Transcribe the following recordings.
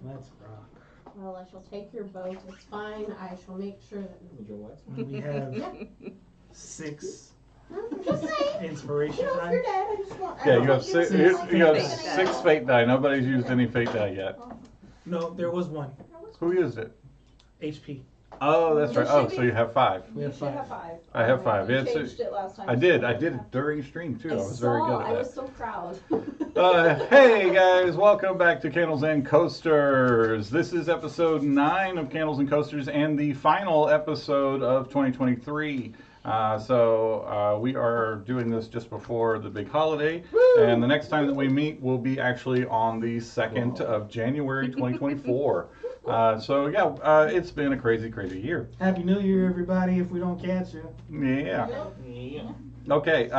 Let's rock. Well, I shall take your vote. It's fine. I shall make sure that. We have 6 I'm just saying. inspiration You know, if dice. you're dead, I just want. Yeah, you have six. You have Fate die. 6 fate die. Nobody's used any fate die yet. No, there was one. Who used it? HP. Oh, that's right. There Oh, should so be- you have 5. We You have should 5. have 5. I have 5. You Yeah, it's changed it last time. I did it during stream too. I was very good I at was that. so proud. Hey guys, welcome back to Candles and Coasters. This is episode 9 of Candles and Coasters and the final episode of 2023. So we are doing this just before the big holiday, and the next time that we meet will be actually on the 2nd of January 2024. So yeah, it's been a crazy year. Happy New Year, everybody, if we don't catch you. Yeah. Yeah. Okay,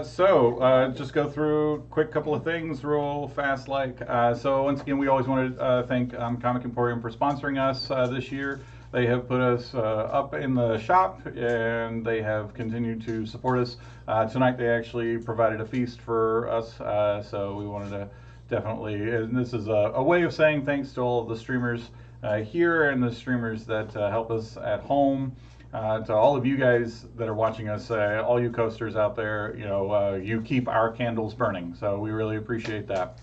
so just go through quick couple of things real fast like. So once again, we always want to thank Comic Emporium for sponsoring us this year. They have put us up in the shop and they have continued to support us. Tonight they actually provided a feast for us, so we wanted to definitely, and this is a way of saying thanks to all of the streamers here and the streamers that help us at home. To all of you guys that are watching us, all you coasters out there, you know, you keep our candles burning, so we really appreciate that.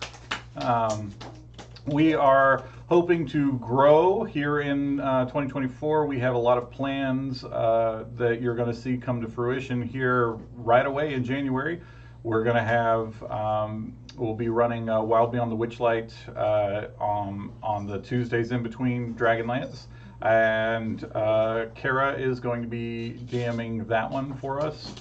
We are hoping to grow here in 2024. We have a lot of plans that you're going to see come to fruition here right away in January. We're going to have, we'll be running Wild Beyond the Witchlight on the Tuesdays in between Dragonlance. And Kara is going to be DMing that one for us.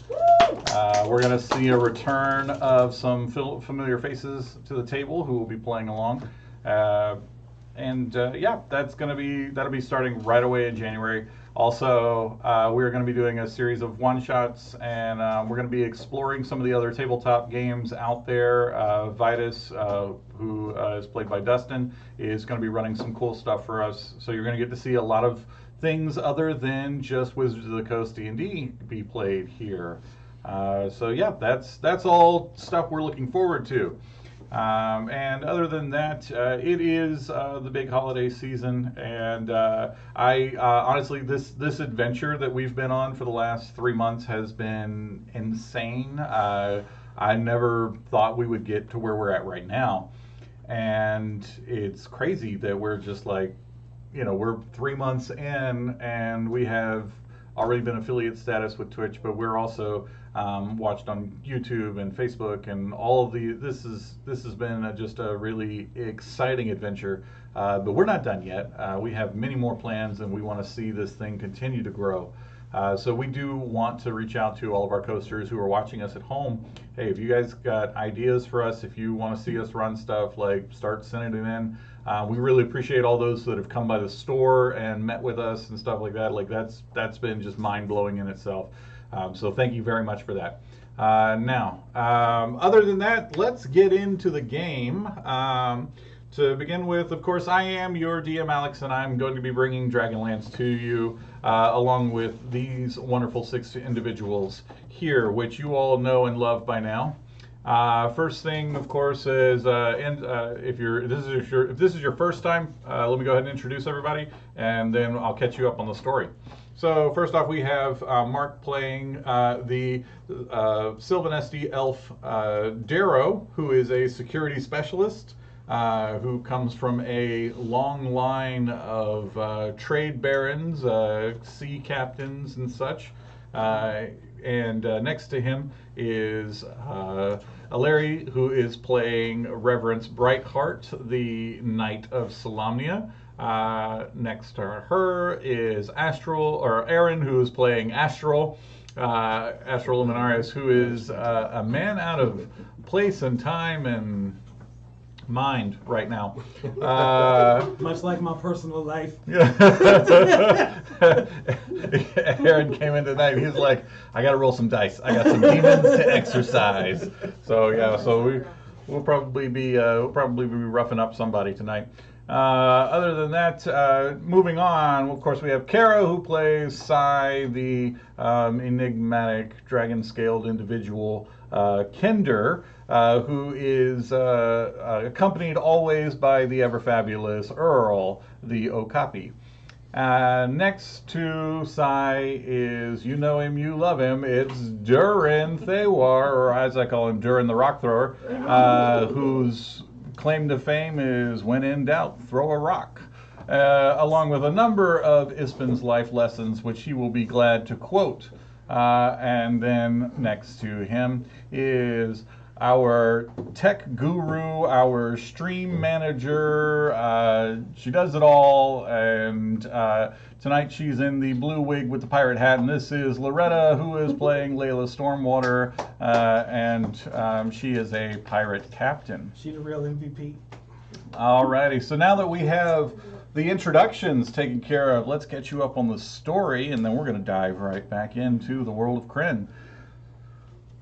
We're going to see a return of some familiar faces to the table who will be playing along. Yeah, that'll be starting right away in January. Also, we're going to be doing a series of one-shots, and we're going to be exploring some of the other tabletop games out there. Vitus, who is played by Dustin, is going to be running some cool stuff for us. So you're going to get to see a lot of things other than just Wizards of the Coast D&D be played here. So yeah, that's all stuff we're looking forward to. And other than that, it is the big holiday season, and I honestly, this adventure that we've been on for the last 3 months has been insane. I never thought we would get to where we're at right now, and it's crazy that we're just like, you know, we're 3 months in, and we have already been affiliate status with Twitch, but we're also watched on YouTube and Facebook, and all of this has been just a really exciting adventure. But we're not done yet. We have many more plans, and we want to see this thing continue to grow. So we do want to reach out to all of our coasters who are watching us at home. Hey, if you guys got ideas for us, if you want to see us run stuff, like start sending it in. We really appreciate all those that have come by the store and met with us and stuff like that. Like that's been just mind-blowing in itself. So thank you very much for that. Now, other than that, let's get into the game. To begin with, of course, I am your DM Alex, and I'm going to be bringing Dragonlance to you along with these wonderful 6 individuals here, which you all know and love by now. First thing, of course, is if this is your first time, let me go ahead and introduce everybody, and then I'll catch you up on the story. So first off, we have Mark playing the Sylvanesti elf Darrow, who is a security specialist who comes from a long line of trade barons, sea captains, and such. And next to him is Aleri, who is playing Reverence Brightheart, the Knight of Solamnia. Next to her is Aaron, who is playing Astral Luminarius, who is a man out of place and time and mind right now. Much like my personal life. Aaron came in tonight. He's like, I got to roll some dice. I got some demons to exercise. So yeah, so we'll probably be roughing up somebody tonight. Other than that, moving on, of course, we have Kara, who plays Sai, the enigmatic dragon-scaled individual, Kinder, who is accompanied always by the ever-fabulous Earl, the Okapi. Next to Sai is, you know him, you love him, it's Durin Thewar, or as I call him, Durin the Rock Thrower, whose claim to fame is when in doubt, throw a rock. Along with a number of Ispen's life lessons, which he will be glad to quote. And then next to him is our tech guru, our stream manager. She does it all, and tonight she's in the blue wig with the pirate hat, and this is Loretta, who is playing Layla Stormwater, and she is a pirate captain. She the real MVP. Alrighty, so now that we have the introductions taken care of, let's get you up on the story, and then we're going to dive right back into the world of Krynn.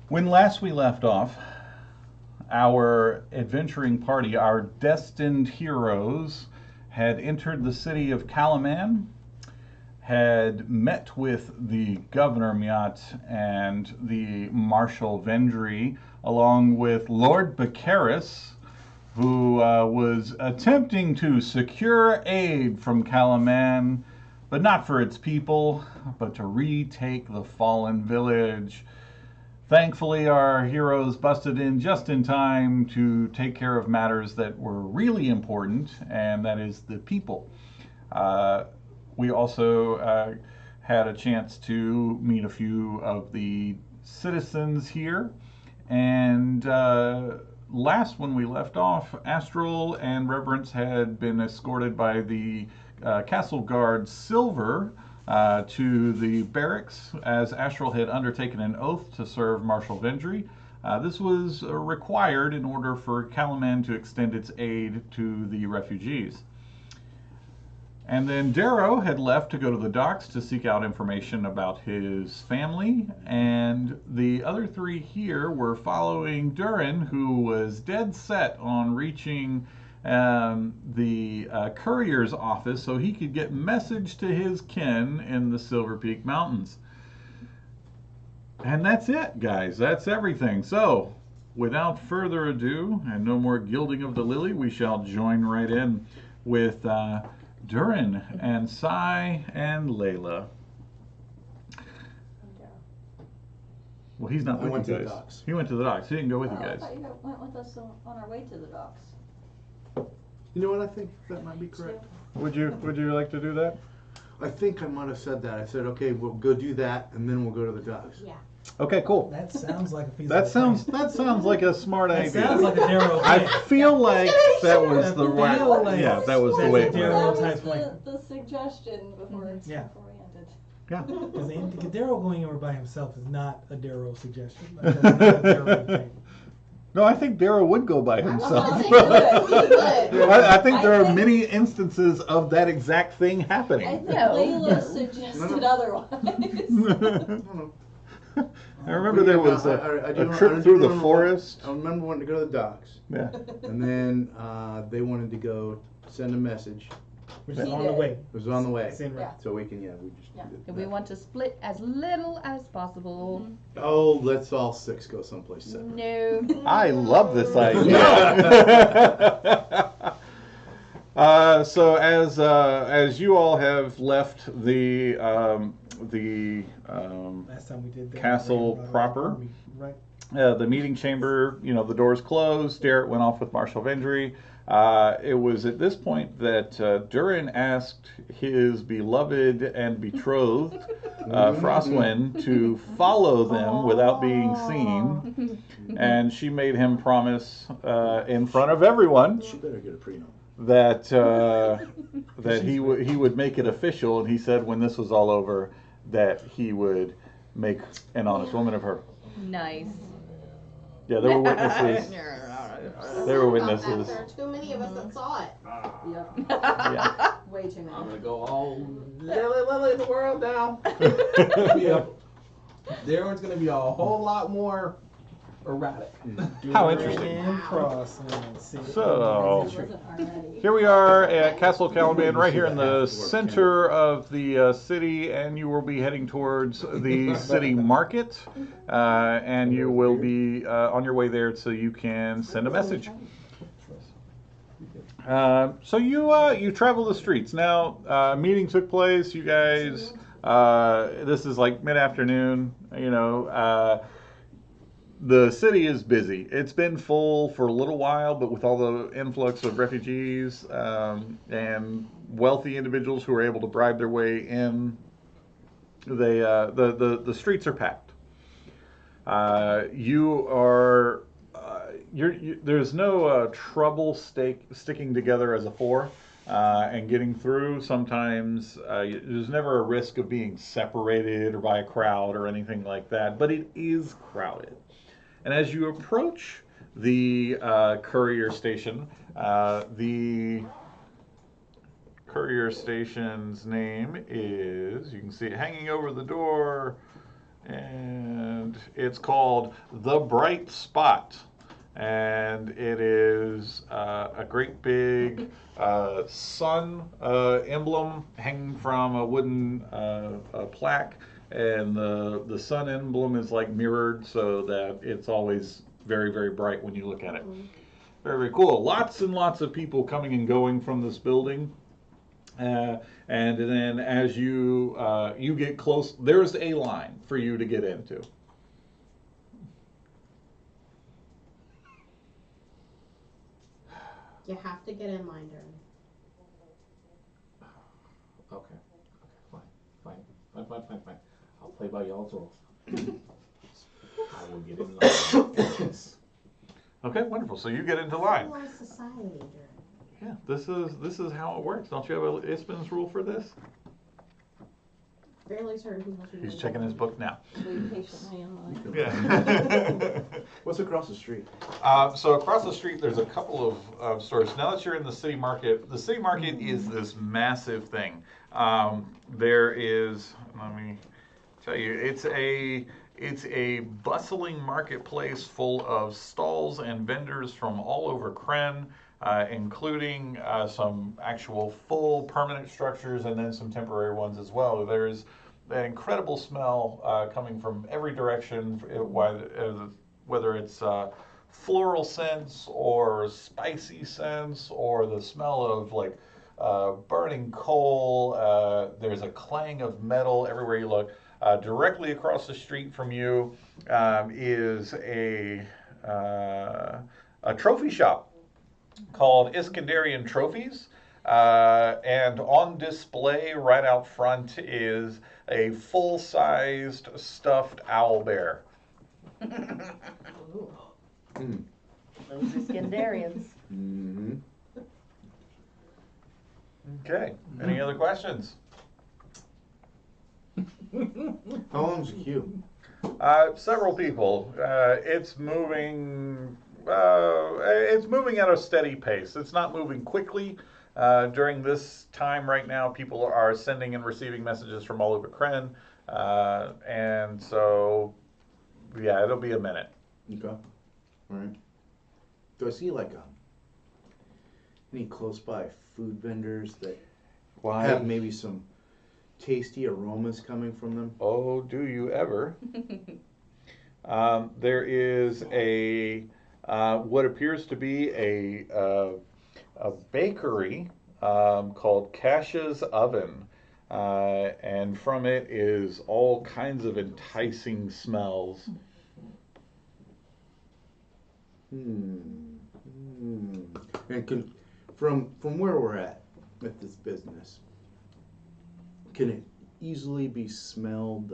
When last we left off, our adventuring party, our destined heroes, had entered the city of Calaman, had met with the Governor Miat and the Marshal Vendry, along with Lord Bacaris, who was attempting to secure aid from Calaman, but not for its people, but to retake the fallen village. Thankfully, our heroes busted in just in time to take care of matters that were really important, and that is the people. We also had a chance to meet a few of the citizens here, and last when we left off, Astral and Reverence had been escorted by the castle guard Silver to the barracks, as Astral had undertaken an oath to serve Marshal Vendry. This was required in order for Calaman to extend its aid to the refugees. And then Darrow had left to go to the docks to seek out information about his family, and the other three here were following Durin, who was dead set on reaching the courier's office so he could get message to his kin in the Silver Peak Mountains. And that's it, guys. That's everything. So, without further ado, and no more gilding of the lily, we shall join right in with Durin and Sai and Layla. Well, he's not with you guys. He went to the docks. He didn't go with you guys. I thought you went with us on our way to the docks. You know what? I think that might be correct. Would you like to do that? I think I might have said that. I said, okay, we'll go do that, and then we'll go to the docks. Yeah. Okay, cool. That sounds like a feasible That sounds like a smart plan. idea. That sounds like a Darrow I plan. feel like that was the right. feel like Yeah, that was the that's way. a it Darrow went. type plan. The suggestion before it's Yeah. before we ended. Yeah. Because Darrow going over by himself is not a Darrow suggestion. Like, that's not a Darrow thing. No, I think Darrow would go by himself. I think he would. I think there I are think- many instances of that exact thing I happening. think No. Layla suggested otherwise. I remember there was a trip through the forest. I remember wanting to go to the docks, Yeah. and then they wanted to go send a message. Which is He on the did. way. It was on the way, It's en route. Yeah. so we can we just. Yeah. did And we that. want to split as little as possible. Oh, let's all six go someplace separate. No. I love this idea. So as you all have left the Last time we did that. Castle proper. Right. the meeting chamber, the doors closed. Derek went off with Marshal Vendry. It was at this point that Durin asked his beloved and betrothed Frostwind to follow them without being seen, and she made him promise in front of everyone She better get a prenup. that that he would make it official. And he said when this was all over that he would make an honest woman of her. Nice. Yeah, there were witnesses. There were witnesses. There are too many of us that saw it. Yep. Yeah. Way too many. I'm gonna go all Lily the world now. Darren's gonna be a whole lot more erratic. How interesting. And crossing. See. So- It wasn't already. Here we are at Castle Calaban, right here in the center of the city, and you will be heading towards the city market, and you will be on your way there so you can send a message. So you travel the streets. Now, meeting took place. You guys, this is like mid-afternoon. You know, the city is busy. It's been full for a little while, but with all the influx of refugees and wealthy individuals who are able to bribe their way in, the streets are packed. You are. There's no trouble sticking together as a four and getting through. Sometimes there's never a risk of being separated or by a crowd or anything like that, but it is crowded. And as you approach the courier station, the courier station's name is, you can see it hanging over the door, and it's called The Bright Spot. And it is a great big sun emblem hanging from a wooden plaque, and the sun emblem is like mirrored so that it's always very, very bright when you look at it. Very, very cool. Lots and lots of people coming and going from this building. And then as you get close, there's a line for you to get into. You have to get in line, Darren. Okay. Fine. I'll play by y'all's rules. I will get in line. Okay, wonderful. So you get into line. Civilized society, Darren. Yeah, this is how it works. Don't you have a Ispin's rule for this? Fairly certain people should. He's checking his book now. Wait patiently in line. Yeah. What's across the street? So across the street, there's a couple of stores. Now that you're in the city market is this massive thing. There is, let me tell you, it's a bustling marketplace full of stalls and vendors from all over Kren, including some actual full permanent structures and then some temporary ones as well. There's an incredible smell coming from every direction, whether it's floral scents or spicy scents or the smell of like burning coal. There's a clang of metal everywhere you look. Directly across the street from you is a trophy shop called Iskandarian Trophies. And on display right out front is a full-sized stuffed owl bear. Those Iskandarians. Mm-hmm. Okay, any other questions? How long's the queue? Several people. It's moving at a steady pace. It's not moving quickly. During this time right now, people are sending and receiving messages from all over Kren. And so, yeah, it'll be a minute. Okay. All right. Do I see like any close by food vendors that have maybe some tasty aromas coming from them? Oh, do you ever? There is a what appears to be a bakery called Cash's Oven, and from it is all kinds of enticing smells. And from where we're at this business, can it easily be smelled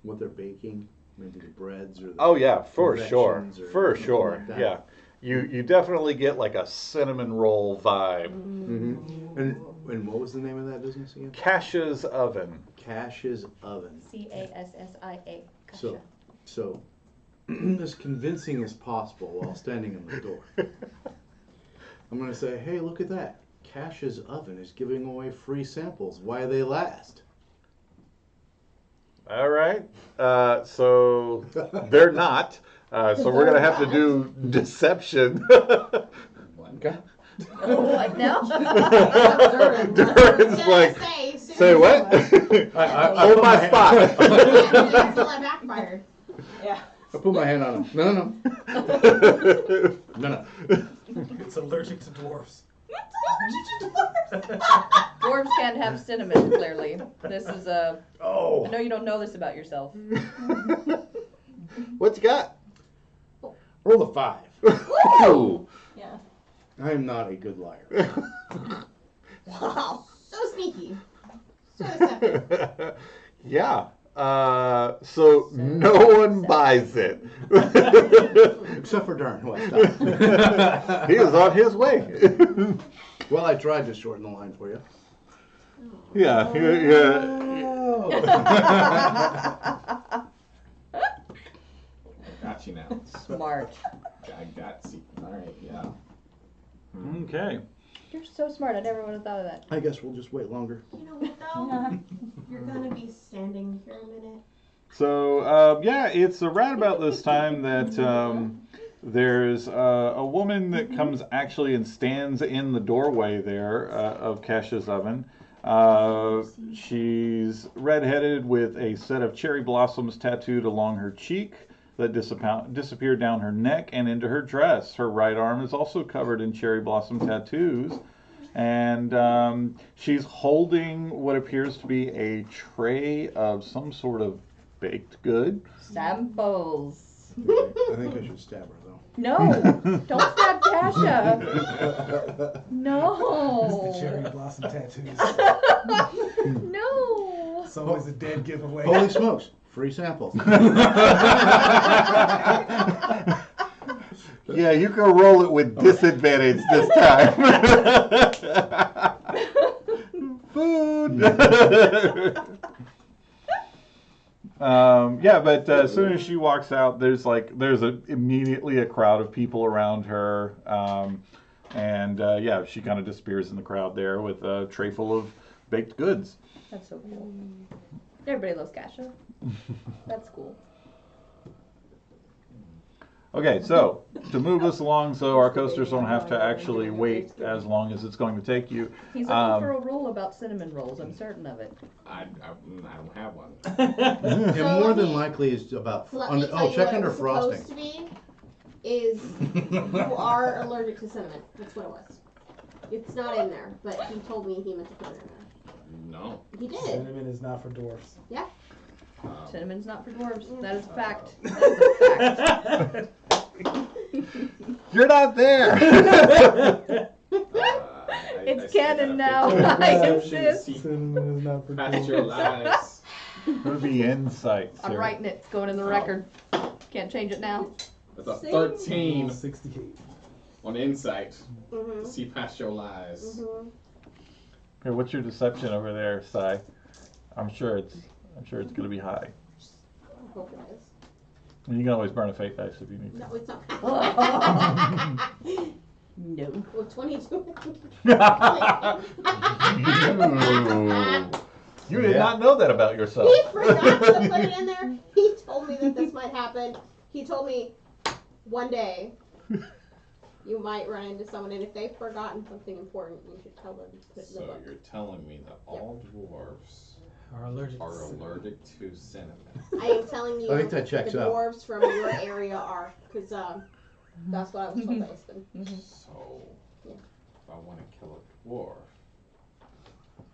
what they're baking? Maybe the breads or the Oh yeah, for sure, confections or for something sure. like that? Yeah, you definitely get like a cinnamon roll vibe. Mm-hmm. And what was the name of that business again? Cash's Oven. Cash's Oven. Cassia. So as convincing as possible while standing in the door. I'm going to say, hey, look at that. Cash's Oven is giving away free samples. Why they last? All right. So they're not. So we're gonna have to do deception. Blanca? What now? Durin's like, say what? Hold my spot. Until I backfired. Yeah. I put my hand on him. No. No. It's allergic to dwarfs. Dwarves can't have cinnamon, clearly. This is I Oh. know you don't know this about yourself. What you got? Roll a 5. Ooh. Yeah. I am not a good liar. Wow. So sneaky. So deceptive. Yeah. So no one buys it. Except for Darn, who I stopped. He was on his way. Well, I tried to shorten the line for you. Yeah. Got you now. Smart. I got you. Alright, yeah. Okay. You're so smart. I never would have thought of that. I guess we'll just wait longer. You know what though? You're gonna be standing here a minute. So yeah, it's around about this time that there's a woman that comes actually and stands in the doorway there of Cash's oven. She's redheaded with a set of cherry blossoms tattooed along her cheek that disappear down her neck and into her dress. Her right arm is also covered in cherry blossom tattoos. And she's holding what appears to be a tray of some sort of baked good. Samples. I think I should stab her, though. No, don't stab Tasha. It's No. the cherry blossom tattoos. No. It's always a dead giveaway. Holy smokes. Free samples. Yeah, you can roll it with disadvantage this time. Food. Yeah, but as soon as she walks out, there's immediately a crowd of people around her, and yeah, she kind of disappears in the crowd there with a tray full of baked goods. That's so cool. Everybody loves Kasha. That's cool. Okay, so to move us along so our coasters don't have to actually wait as long as it's going to take you. He's looking for a rule about cinnamon rolls. I'm certain of it. I don't have one. And So more let than me- likely is about Let me tell you check what under it was supposed frosting. to be is you are allergic to cinnamon. That's what it was. It's not in there, but he told me he meant to put it in there. No. He did. Cinnamon is not for dwarfs. Cinnamon's not for dwarves. That is a fact. That is a fact. You're not there. It's canon now. I insist. Cinnamon is not for Past dwarfs. your lives. It would be insight. I'm sir. writing it. It's going in the record. Can't change it now. With a 13 68. on insight to Mm-hmm. see past your lies. Mm-hmm. Okay, what's your deception over there, Sai? I'm sure it's going to be high. I hope it is. And you can always burn a fate dice if you need to. No, it's not. No. Well, 22. You did not know that about yourself. He forgot to put it in there. He told me that this might happen. He told me one day you might run into someone, and if they've forgotten something important, you should tell them to put it in the So book. you're telling me that all dwarves Are allergic to are cinnamon. allergic to cinnamon. I am telling you, I think that checks the out. dwarves from your area are, because that's what I was told by husband. So Yeah. if I want to kill a dwarf,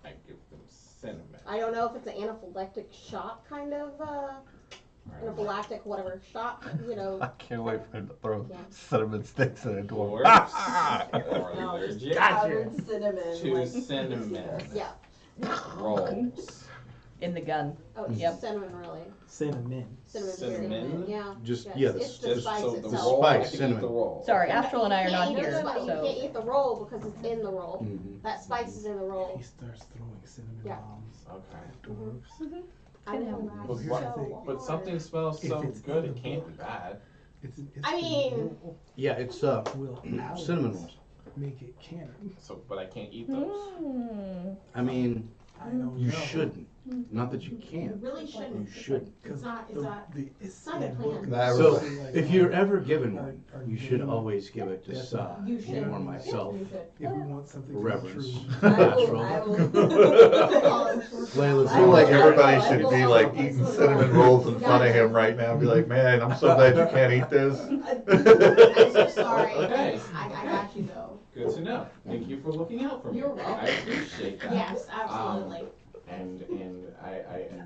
I give them cinnamon. I don't know if it's an anaphylactic shock kind of, anaphylactic whatever shock, you know. I can't wait for him to throw Yeah. cinnamon sticks in a dwarf. Dwarves are allergic Gotcha. Cinnamon. to cinnamon Yeah. rolls. In the gun. Oh, it's Yep. just cinnamon really. Cinnamon. Cinnamon. Yeah. Just, Yes, yeah, it's the Just spice so the itself. roll, Spice, I can eat cinnamon. the roll. Sorry, Astral and I are You not can't eat here, the spice- You can't so. eat the roll because it's in the roll. Mhm. That spice is in the roll. He starts throwing cinnamon Yeah. bombs. Okay. Dwarves. I know. Well, here's the thing. But something smells If so it's good, in it the can't book. be bad. It's I mean- Yeah, it's will cinnamon always rolls. make it canon. So, but I can't eat those. Mm. I mean, I don't you know. shouldn't. Not that you You can't. really shouldn't. You shouldn't. It's not, it's not. It's not a plan. That So, was- if you're ever given one, you should always give it to Yes. Sai You should. or myself. You should. If we want something to be Reverence. true. I will. Layla's I feel like Oh, everybody I should will be follow. like Let's eating go to cinnamon work. rolls in You front of got him it. right now. Be like, man, I'm so glad you can't eat this. I'm so sorry. Okay. I got you though. Good to know. Thank you for looking out for me. You're welcome. I appreciate that. Yes, absolutely. And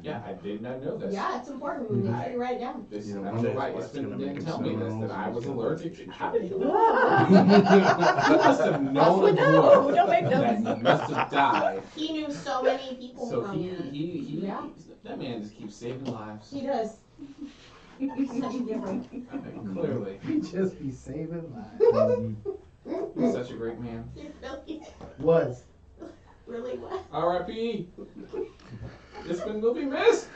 yeah, I did not know this. Yeah, it's important. Make sure you write it down. This, You know, that's one day right. his wife's gonna Didn't make tell him me cinnamon this, that I rolls was and allergic shit. to. How did he? You Ah, must have known a no, dwarf don't make that them. must have died. He knew so many people So from he Yeah. that man just keeps saving lives. He does. Such a giver. Clearly, Just be saving lives. he's such a great man. He really, Was. really was. R.I.P. This one will be missed.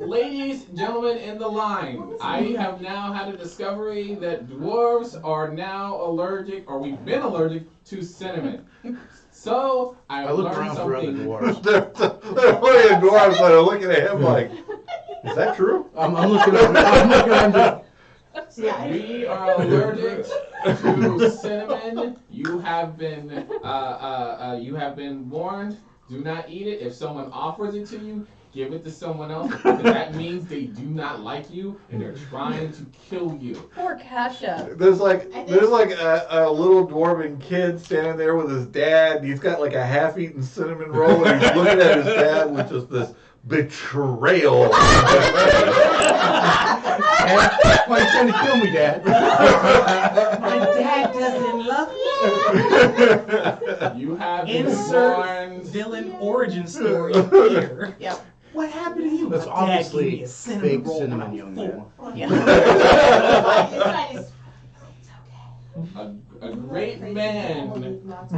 Ladies, gentlemen in the line, I have now had a discovery that dwarves are now allergic, or we've been allergic to cinnamon. So I I look learned around for other something. dwarves. They're plenty of dwarves that are looking at him like, is that true? I'm looking under. Yeah. We are allergic to cinnamon. You have been warned. Do not eat it. If someone offers it to you, give it to someone else, because that means they do not like you and they're trying to kill you. Poor Kasha. There's like a little dwarven kid standing there with his dad. And he's got like a half-eaten cinnamon roll, and he's looking at his dad with just this betrayal. Why are you trying to kill me, Dad? My dad doesn't love You have been Insert warned. villain origin story here. Yep. What happened to you? That's My dad gave me obviously a cinnamon fake roll cinnamon, when I was young 4. man. It's A great man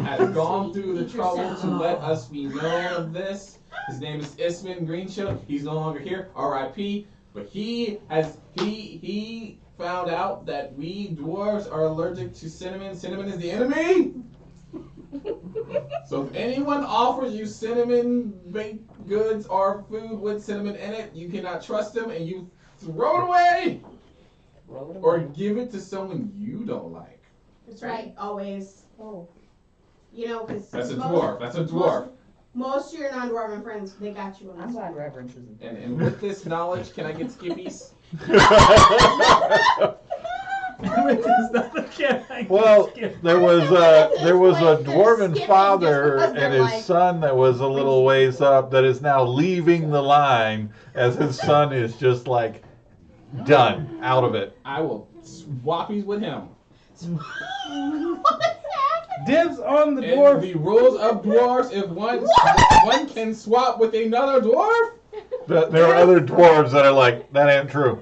has gone through the trouble to let us be known of this. His name is Isman Greenshield. He's no longer here, R.I.P. But he found out that we dwarves are allergic to cinnamon. Cinnamon is the enemy. So if anyone offers you cinnamon baked goods or food with cinnamon in it, you cannot trust them and you throw it away or give it to someone you don't like. That's right. Always. Oh. You know, because That's a dwarf. That's a dwarf. Most of your non-dwarven friends, they got you on I'm this. glad Reverence isn't. And with this knowledge, can I get Skippies? Well, there was a Like, dwarven Skippy father just because and they're his like- son that was a little ways up that is now leaving the line as his son is just like done out of it. I will swappies with him. Dibs on the In dwarf. the rules of dwarves, if one can swap with another dwarf, There are other dwarves that are like, that ain't true.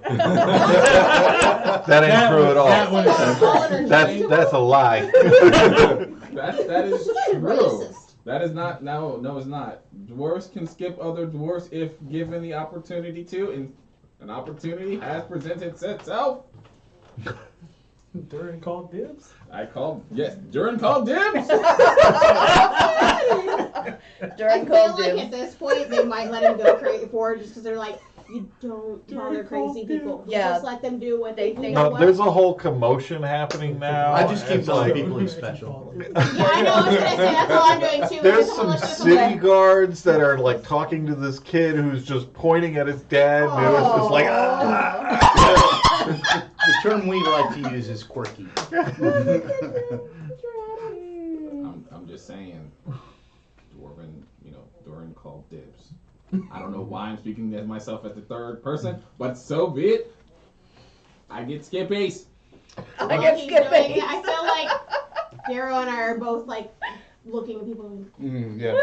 That ain't true at that all. one is- That's a lie. that is true. Racist. That is not. No, it's not. Dwarves can skip other dwarves if given the opportunity to, and an opportunity has presented itself. Durin called dibs. Durin called dibs. During I feel cold like dibs. at this point they might let him go crazy forward just because they're like, you don't bother crazy people. Yeah. Just let them do what they They do. think- You know No, what? there's a whole commotion happening now. I just keep It's telling like- people he's special. Yeah, I know. I was gonna say that's all I'm doing too. There's Every time I some look at city somebody- guards that are like talking to this kid who's just pointing at his dad, and it was just like, ah. The term we like to use is quirky. I'm just saying, Durin called dibs. I don't know why I'm speaking as myself as the third person, but so be it. I get Skippies. I While get he's doing skipping. it, I feel like Darrow and I are both like looking at people. Yeah.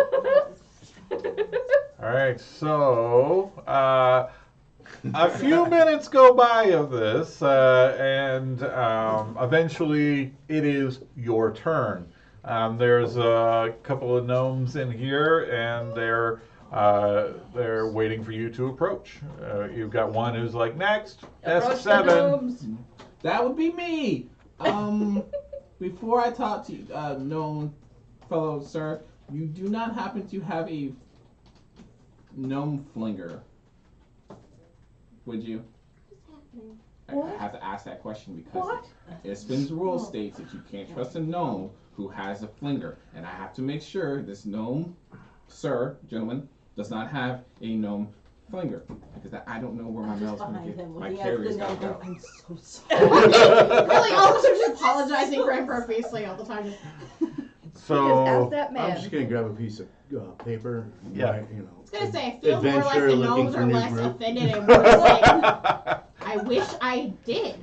All right, so a few minutes go by of this, and eventually it is your turn. There's a couple of gnomes in here, and they're waiting for you to approach. You've got one who's like, next, Approach desk the 7. gnomes. That would be me. Before I talk to you, known fellow sir, You do not happen to have a gnome flinger, would you? I have to ask that question because Ispin's rule states that you can't trust a gnome who has a flinger, and I have to make sure this gnome, sir, gentleman, does not have a gnome flinger because I don't know where my mail's gonna behind get. him with My the carrier's gnome. gotta go. I'm so sorry. Really, all of us are just apologizing for him profusely all the time. Just So ask that I'm man. just gonna grab a piece of paper. and Yeah. write, you know. I was gonna say, I feel more like Adventure the looking gnomes for are new less group. offended and more like, I wish I did.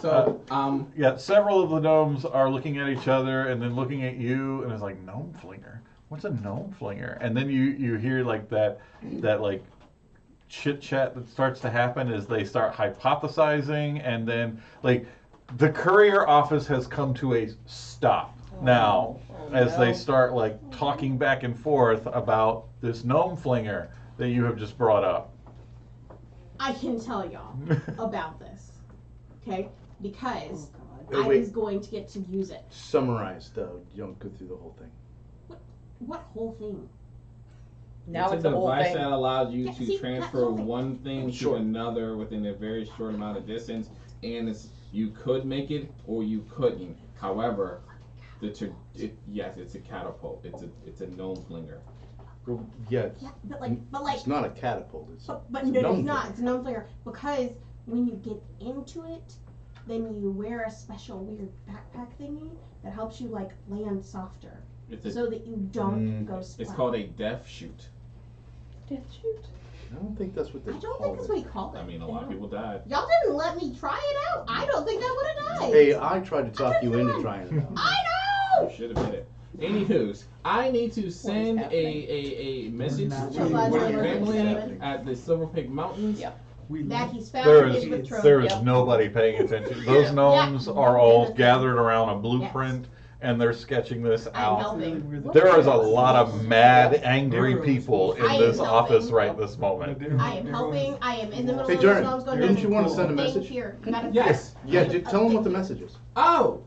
So, yeah, several of the gnomes are looking at each other and then looking at you, and it's like, gnome flinger. What's a gnome flinger? And then you hear like that like chit chat that starts to happen as they start hypothesizing, and then like the courier office has come to a stop now as they start like talking back and forth about this gnome flinger that you have just brought up. I can tell y'all about this, okay? Because Wait, I wait. was going to get to use it. Summarize though. You don't go through the whole thing. What whole thing? Now it's it's a the whole device thing. that allows you Yeah, to see, transfer that's okay. one thing Sure. to another within a very short amount of distance, and you could make it or you couldn't. However, yes, it's a catapult. It's a gnome flinger. Well, yeah, Yeah, but like, it's not a catapult. It's but it's a no, gnome it's not. thing. It's a gnome flinger because when you get into it, then you wear a special weird backpack thingy that helps you like land softer, It's a, so that you don't go splat. it's called a death shoot. Death shoot. I don't think that's what they I don't call think that's it. what he called it. I mean, a lot of people died. Y'all didn't let me try it out. I don't think I would have died. Hey, I tried to talk you into trying it out. I You know. should have did it. Anywho's, I need to send happening? a message not to So glad my you're looking family cinnamon. at the Silver Pig Mountains. Yep. We That love- he's found There his is betrothed. there is Yep. nobody paying attention. Those Yeah. gnomes Yeah. are all Yes. gathered around a blueprint and they're sketching this I'm out. helping. We're the- There is a lot of mad, angry Arrows. people in I am this helping. office right this moment. I am helping. I am in the middle Hey, of those Jern, gnomes going didn't down. you want to send a Thank message? Here. You gotta- Yes. Yeah, tell them what the message is. Oh,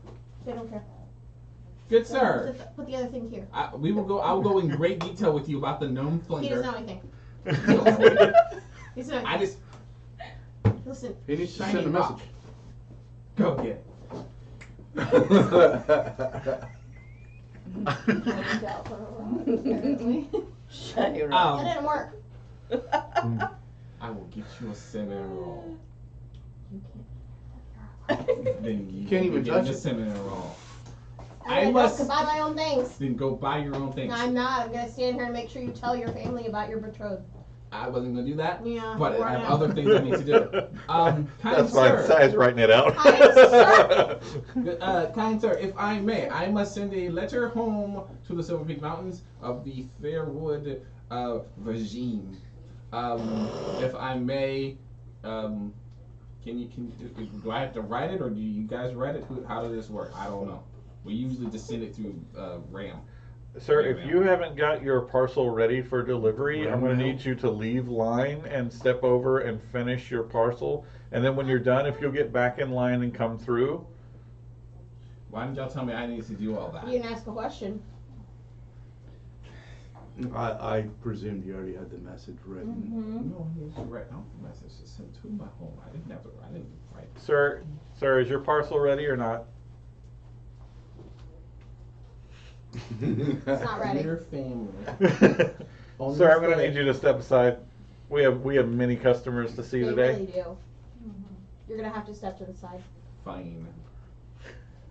They don't care. good sir. Put the other thing here. I will go in great detail with you about the gnome He doesn't flinger. know anything. He doesn't know I anything. just Listen. He needs to Shiny send a rock. message. go get it. Apparently. Shiny That rock. didn't work. I will get you a cinnamon roll. You Then you can't will even be getting touch a it. cinnamon roll. I must- can buy my own things. Then go buy your own things. No, I'm not. I'm gonna stand here and make sure you tell your family about your betrothed. I wasn't gonna do that, Yeah. but we're I have gonna- other things I need to do. Kind That's why sir, Si's writing it out. kind sir, if I may, I must send a letter home to the Silver Peak Mountains of the Fairwood regime. If I may, do I have to write it or do you guys write it? How does this work? I don't know. We usually just send it through RAM. Sir, if you haven't got your parcel ready for delivery, I'm going to Ram need you to leave line and step over and finish your parcel. And then when you're done, if you'll get back in line and come through. Why didn't y'all tell me I needed to do all that? You didn't ask a question. I presumed you already had the message written. No, he used to write out the message to send to my home. I didn't write. Sir, is your parcel ready or not? It's not ready. Dear family. Sir, I'm going to need you to step aside. We have many customers to see They today. really do. You're gonna have to step to the side. Fine.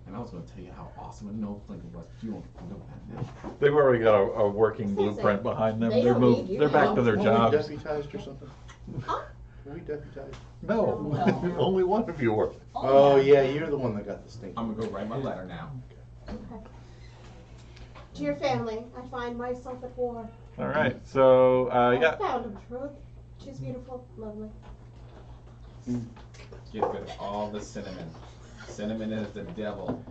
And I was going to tell you how awesome a no flinker was, but you don't know that now. They've already got a working I was gonna blueprint say, behind them. they They're don't moved. need you They're back now. to their Were we jobs. deputized or something? Huh? Were we deputized? No, No. only one of you were. Oh yeah, you're the one that got the stink. I'm going to go write my letter now. Okay. To your family, I find myself at war. All right, so I yeah. found a betrothed. She's beautiful, lovely. Get rid of all the cinnamon. Cinnamon is the devil.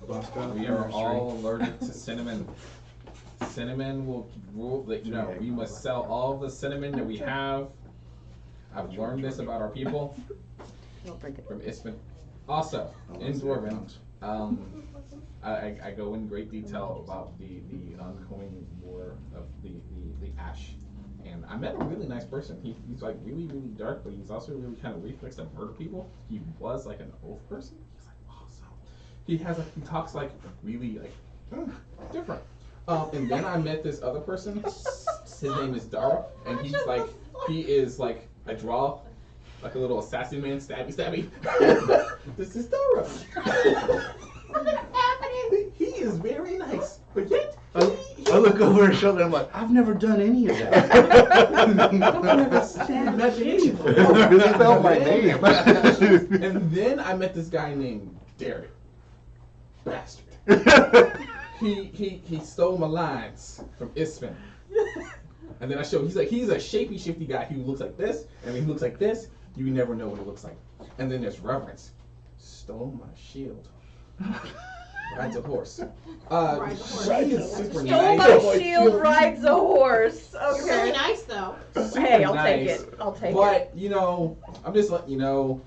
Bust out We the are nursery. all allergic to cinnamon. Cinnamon will rule that, you know, we must sell all the cinnamon that we have. I've learned this about our people Don't drink it. from Ispen. Also, in Dwarven, I go in great detail about the ongoing war of the Ash. And I met a really nice person. He's like really, really dark, but he's also really kind of weird. He likes to murder people. He was like an oath person. He's like awesome. He talks like really like different. And then I met this other person. His name is Dara, and he is like I draw like a little assassin man, stabby. This is Dara. What is happening? He is very nice, but yet I look over his shoulder and I'm like, I've never done any of that. imagination. I really spelled my name. And then I met this guy named Derek. Bastard. He stole my lines from Isfin. And then he's a shapy, shifty guy who looks like this, and he looks like this. You never know what it looks like. And then there's Reverence. Stole my shield. Rides a horse. She is super Stole nice. my shield, rides a horse. You're really Okay. nice though. Hey, I'll nice. take it. I'll take it. But, you know, I'm just letting you know,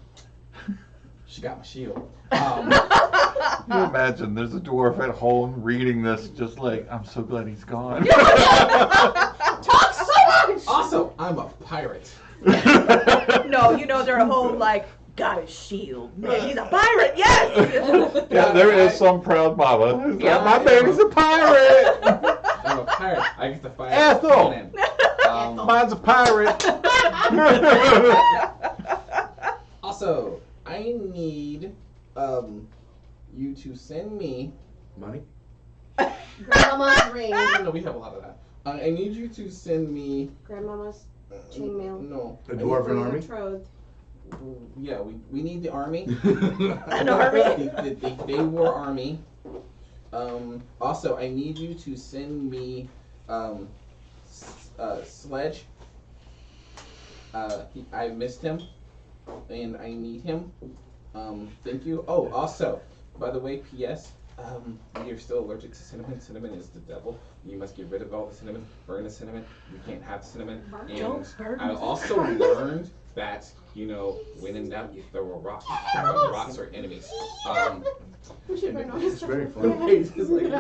she got my shield. Can you imagine there's a dwarf at home reading this just like, I'm so glad he's gone. Talk so much. Also, I'm a pirate. No, you know they're at home like, got a shield. Man, he's a pirate, yes! Yeah, there is some proud mama who's Yeah. like, my baby's a pirate. I'm a pirate. I get to fight Ethel. cannon. Mine's a pirate. Also, I need you to send me. Money? Grandmama's ring. No, we have a lot of that. I need you to send me. Grandmama's chainmail. No. A dwarven army? Betrothed. Yeah, we need the army. An army? They war army. Also, I need you to send me Sledge. I missed him, and I need him. Thank you. Oh, also, by the way, P.S. You're still allergic to cinnamon. Cinnamon is the devil. You must get rid of all the cinnamon. Burn the cinnamon. You can't have the cinnamon. And Don't burn I the also learned that, you know, when in doubt, you throw a rock. Rocks are enemies. We should burn all It's this very stuff. funny. It's just like,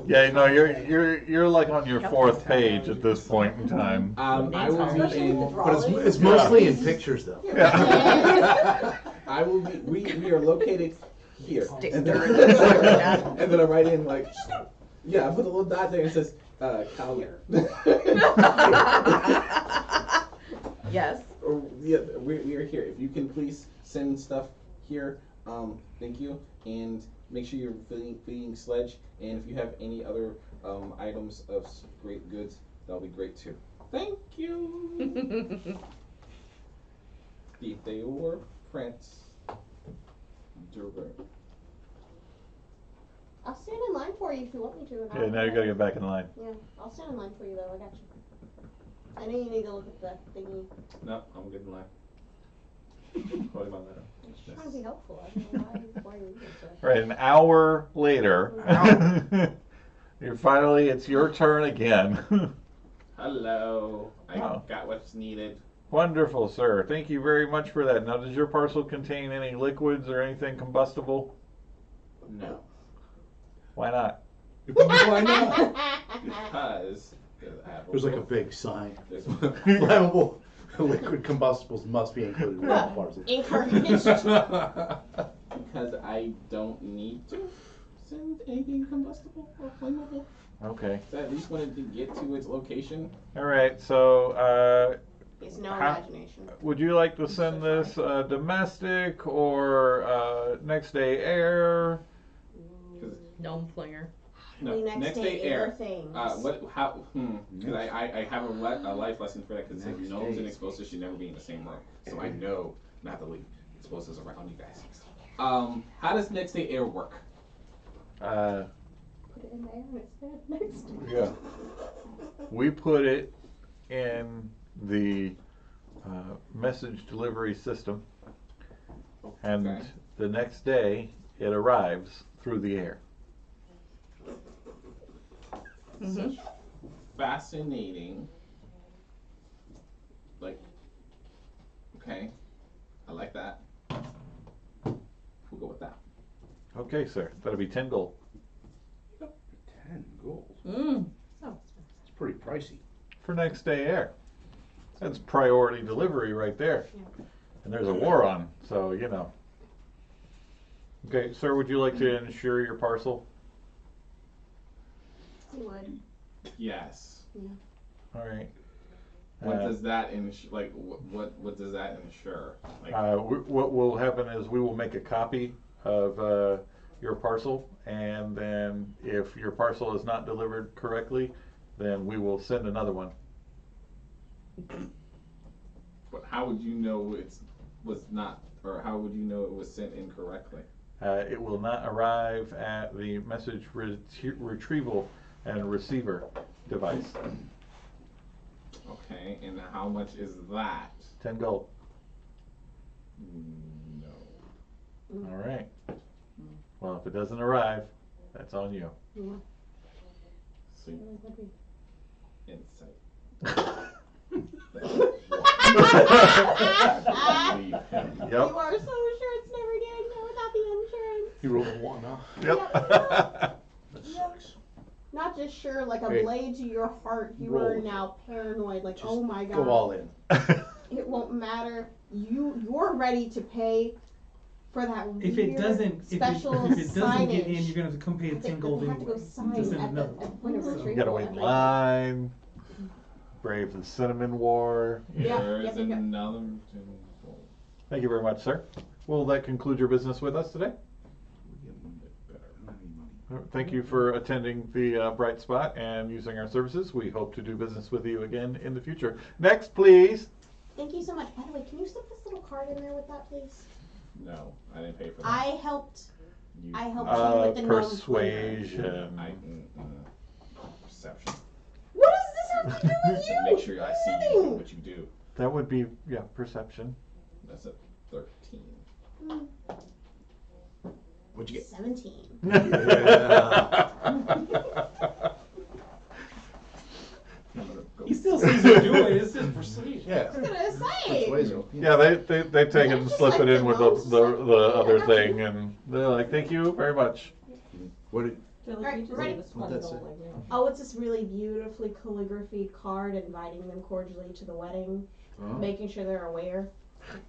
Yeah, no, you're like on your 4th page at this point in time. I will be in. But it's mostly in pictures though. Yeah. I will be. We are located here. Stick And dirt. then, and then I write in like, yeah, I put a little dot there and it says, Collier. Yes. Yeah, we are here. If you can please send stuff here, thank you. And make sure you're feeding Sledge. And if you have any other items of great goods, that'll be great too. Thank you. The Theor Prince. Durban. I'll stand in line for you if you want me to. And Yeah, now you gotta get back in line. Yeah, I'll stand in line for you though. I got you. I know you need to look at the thingy. No, I'm good in line. What am I letter? I'm just trying to be helpful. I don't know why you're reading stuff. Right, an hour later, it's your turn again. Hello. I Oh. got what's needed. Wonderful, sir. Thank you very much for that. Now, does your parcel contain any liquids or anything combustible? No. Why not? Why not? Because There's like a big sign. There's Flammable liquid combustibles must be included with all parcels. Encouraged. because I don't need to send anything combustible or flammable. Okay. So I at least wanted to get to its location. All right. So, It's no How- imagination. would you like to send this domestic or next day air? Gnome flinger. No, We next day air things. What? How? Because I have a life lesson for that because it says gnomes and explosives should never be in the same room. So I know not to leave explosives around you guys. How does next day air work? Put it in there and it's dead next. Yeah. We put it in the message delivery system, and Okay. the next day it arrives through the air. Mm-hmm. Fascinating. Like, okay, I like that. We'll go with that. Okay, sir. That'll be 10 gold. 10 gold. Mm. It's pretty pricey. For next day air. That's priority delivery right there. Yeah. And there's a war on, so you know. Okay, sir, would you like to insure your parcel? He would. Yes. All right. What does that like? What does that ensure? Like, What will happen is we will make a copy of your parcel, and then if your parcel is not delivered correctly, then we will send another one. but how would you know was not, or how would you know it was sent incorrectly? It will not arrive at the message retrieval and receiver device. Okay, and how much is that? 10 gold. No. All right. Well, if it doesn't arrive, that's on you. Yeah. So Really would be. insight. Leave him. Yep. You are so sure it's never getting there without the insurance. He rolled a 1, huh? Yep. That sucks. Not just sure, like a Hey. blade to your heart. You Roll are it. now paranoid. Like, Just oh my god. Go all in. It won't matter. You're ready to pay for that If weird it doesn't, special if it doesn't get in, signage. you're gonna have to come pay the 10 gold They have to anyway. go sign Just send at the another one. point of You retrieval. gotta wait in line. Brave the cinnamon war. Yeah, There's yep, yep, yep. another. Thank you very much, sir. Will that conclude your business with us today? Thank you for attending the Bright Spot and using our services. We hope to do business with you again in the future. Next, please. Thank you so much. By the way, can you slip this little card in there with that, please? No, I didn't pay for that. I helped You, you with the gnome flavor. Persuasion. Perception. What does this have to do with To you? make sure I see you Nothing. what you do. That would be, yeah, perception. That's a 13. What'd you get? 17. Yeah. He still sees you do it. It's just persuasion. Yeah. I was gonna say. Persuasion. Yeah, they take it and Just slip like it in the with gnomes, the like- other Yeah. thing, and they're like, thank you very much. What did, Alright, you just ready? gave us What'd 20 that gold, say? like, Oh, it's this really beautifully calligraphy card inviting them cordially to the wedding, oh, making sure they're aware.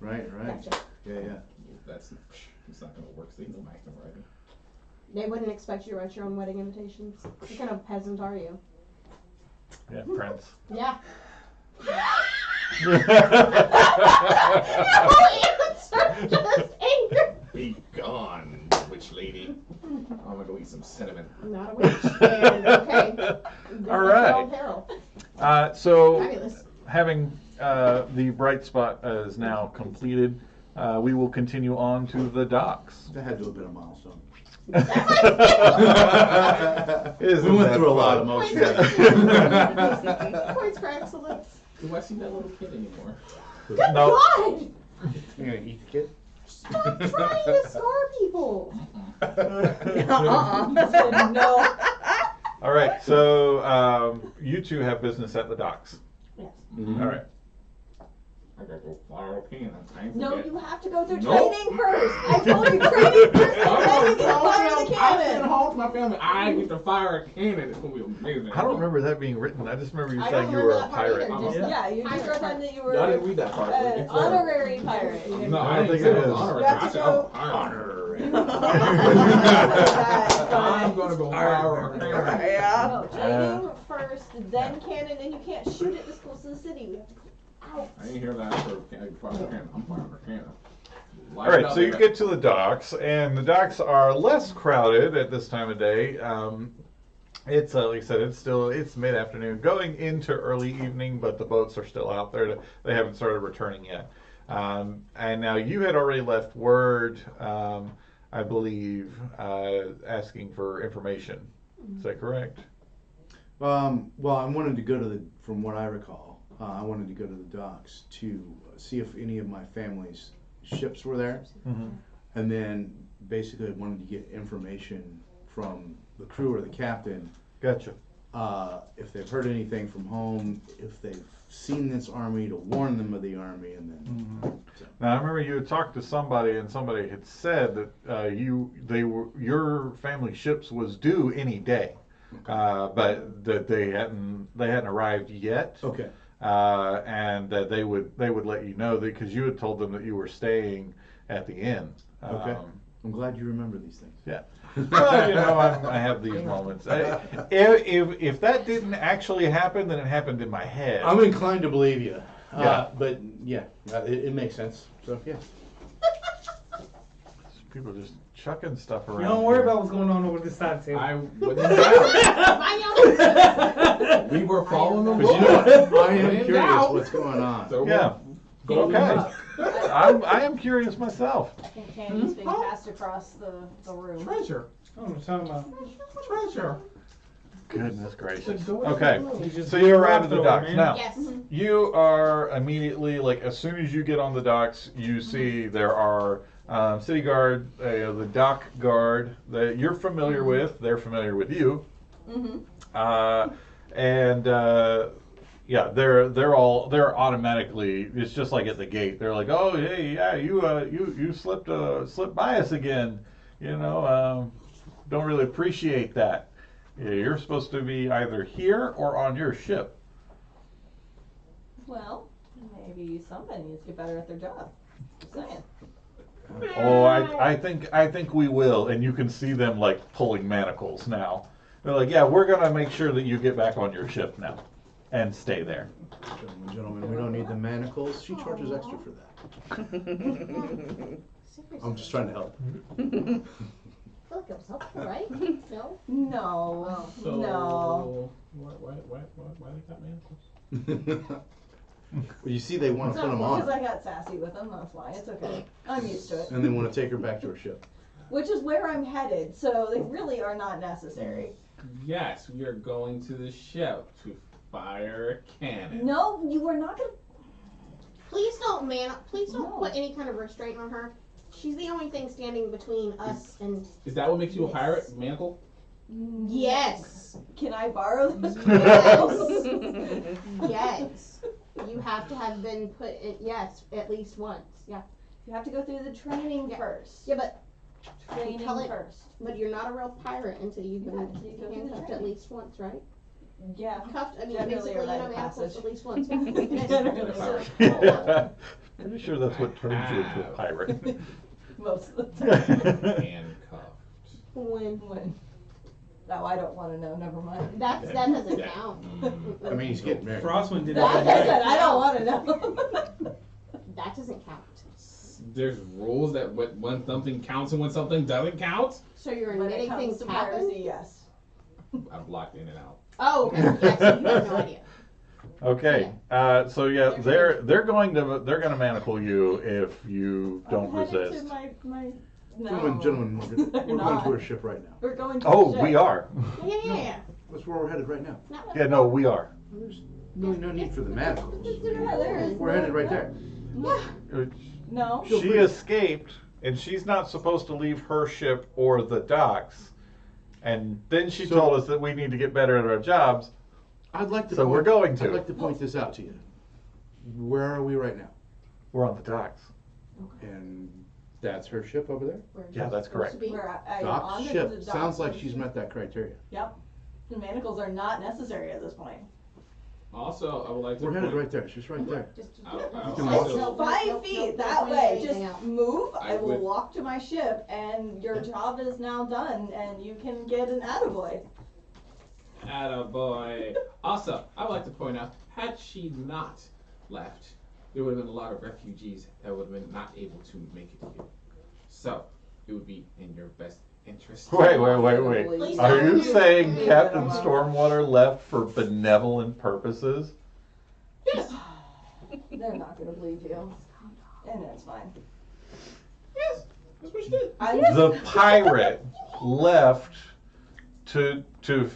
right. Gotcha. Yeah. It's not gonna work. So you know my writing. They wouldn't expect you to write your own wedding invitations. What kind of peasant are you? Yeah, Prince. Yeah. Just anger. Be gone, witch lady. I'm gonna go eat some cinnamon. Not a witch. And, okay. All right. Peril. So, Fabulous. having the Bright Spot is now completed, we will continue on to the docks. That had to have been a milestone. Isn't We went that through a lot of fun? motions. Points for excellence. Do I see that little kid anymore? Good No. God! You're gonna eat the kid? Stop trying to scar people. No. All right, so you two have business at the docks. Yes. Mhm. All right. I gotta go fire a can. No, you have to go through Nope. training first. I told you training first. And then you get to fire the I sent cannon. home to my family. I get to fire a cannon. It's gonna be amazing. I don't remember that being written. I just remember you I saying don't you remember were a that part pirate. either. Yeah. Yeah, you I just wrote down that you were I didn't read that part. an It's honorary pirate. No, I I don't didn't think say it it was is. honorary. You have I to said go- I'm gonna go fire a cannon. Yeah. No, training first, then cannon, and you can't shoot it this close to the city. We have to go out. I didn't hear that. I heard fire a cannon. I'm firing a cannon. All right, so you get to the docks, and the docks are less crowded at this time of day. It's like I said, it's mid-afternoon, going into early evening, but the boats are still out there. They haven't started returning yet. And now you had already left word, I believe, asking for information. Is that correct? Well, I wanted to go to from what I recall, I wanted to go to the docks to see if any of my family's ships were there. Mm-hmm. And then basically I wanted to get information from the crew or the captain Gotcha. if they've heard anything from home, if they've seen this army, to warn them of the army, and then. So. Now I remember you had talked to somebody, and somebody had said that your family ships was due any day, but that they hadn't arrived yet. Okay. And that they would let you know, because you had told them that you were staying at the inn. Okay. I'm glad you remember these things. Yeah. Well, you know, I have these moments. If that didn't actually happen, then it happened in my head. I'm inclined to believe you. Yeah. But yeah, it makes sense. So yeah. People just chucking stuff around. You don't worry here. about what's going on over this side table. I wouldn't doubt. Bye, We were following the But rules. you know what? I am When in curious doubt. what's going on. So Yeah. go Okay. I am curious myself. I think candy's being passed across the room. Treasure. I don't know what I'm talking Treasure. Goodness gracious. The door's Okay. closed. about. just So you arrive at the over, docks. man. Now, Yes. you are immediately, like, as soon as you get on the docks, you see there are city guard, the dock guard that you're familiar with. They're familiar with you. Mm-hmm. Yeah, they're automatically. It's just like at the gate. They're like, oh, hey, yeah, you slipped by us again. You know, don't really appreciate that. Yeah, you're supposed to be either here or on your ship. Well, maybe somebody needs to get better at their job. Just saying. Oh, I think we will, and you can see them like pulling manacles now. They're like, yeah, we're gonna make sure that you get back on your ship now, and stay there. Gentlemen, we don't need the manacles. She charges extra for that. I'm just trying to help. I feel like it was helpful, right? No? No. So, No. why they got manacles? Well, you see, they want It's to put not them on because I her, got sassy with them, that's why. It's okay. I'm used to it. and they want to take her back to her ship. Which is where I'm headed, so they really are not necessary. Yes, we are going to the ship to fire a cannon. No, you are not gonna. Please don't No. put any kind of restraint on her. She's the only thing standing between us and. Is that what makes you a Yes. pirate? Manacle? Yes. Can I borrow those? Yes. Yes. You have to have been put in, yes, at least once. Yeah. You have to go through the training Yeah. first. Yeah, but Training tell it- first. but you're not a real pirate until you've been Yeah, until you go through the handcuffed at training. least once, right? Yeah. Cuffed. I mean, Generally basically, a you rite know, of manacles passage. at least once. Yeah. Generally, so. Yeah. Pretty sure that's what turns you into a pirate. Most of the time. Handcuffed. When No, I don't want to know. Never mind. that doesn't Yeah. count. I mean, he's getting married. Frostwind did Like I that. said, I don't want to know. That doesn't count. There's rules that when something counts and when something doesn't count. So you're When it admitting comes things to happen? piracy, yes. I've blocked in and out. Oh, okay. Yeah, so you have no idea. Okay, so yeah, they're gonna manacle you if you don't I'm headed resist. To my no. Gentlemen, we're They're going not. to her ship right now. We're going to Oh, the ship. we are. Yeah. That's where we're headed right now. Yeah, no, we are. There's really no need for the manacles. Yeah, there is. We're headed right there. No. She escaped, and she's not supposed to leave her ship or the docks. And then she So- told us that we need to get better at our jobs. I'd like to. So we're going to. I'd like to point this out to you. Where are we right now? We're on the docks. And that's her ship over there. Yeah, that's correct. We're on Dock's the ship. docks. Sounds like she's met that criteria. Yep. The manacles are not necessary at this point. Also, I would like to. We're headed point- right there. She's right there. Just I'll can also- walk. 5 feet that way. Just move. I I will would- walk to my ship, and your job is now done, and you can get an attaboy. Attaboy. Also, I would like to point out, had she not left, there would have been a lot of refugees that would have been not able to make it here. So, it would be in your best interest. Wait. Please Are don't. you saying Captain Stormwater left for benevolent purposes? Yes. They're not gonna believe you, and that's fine. Yes. That's what she did. The pirate left to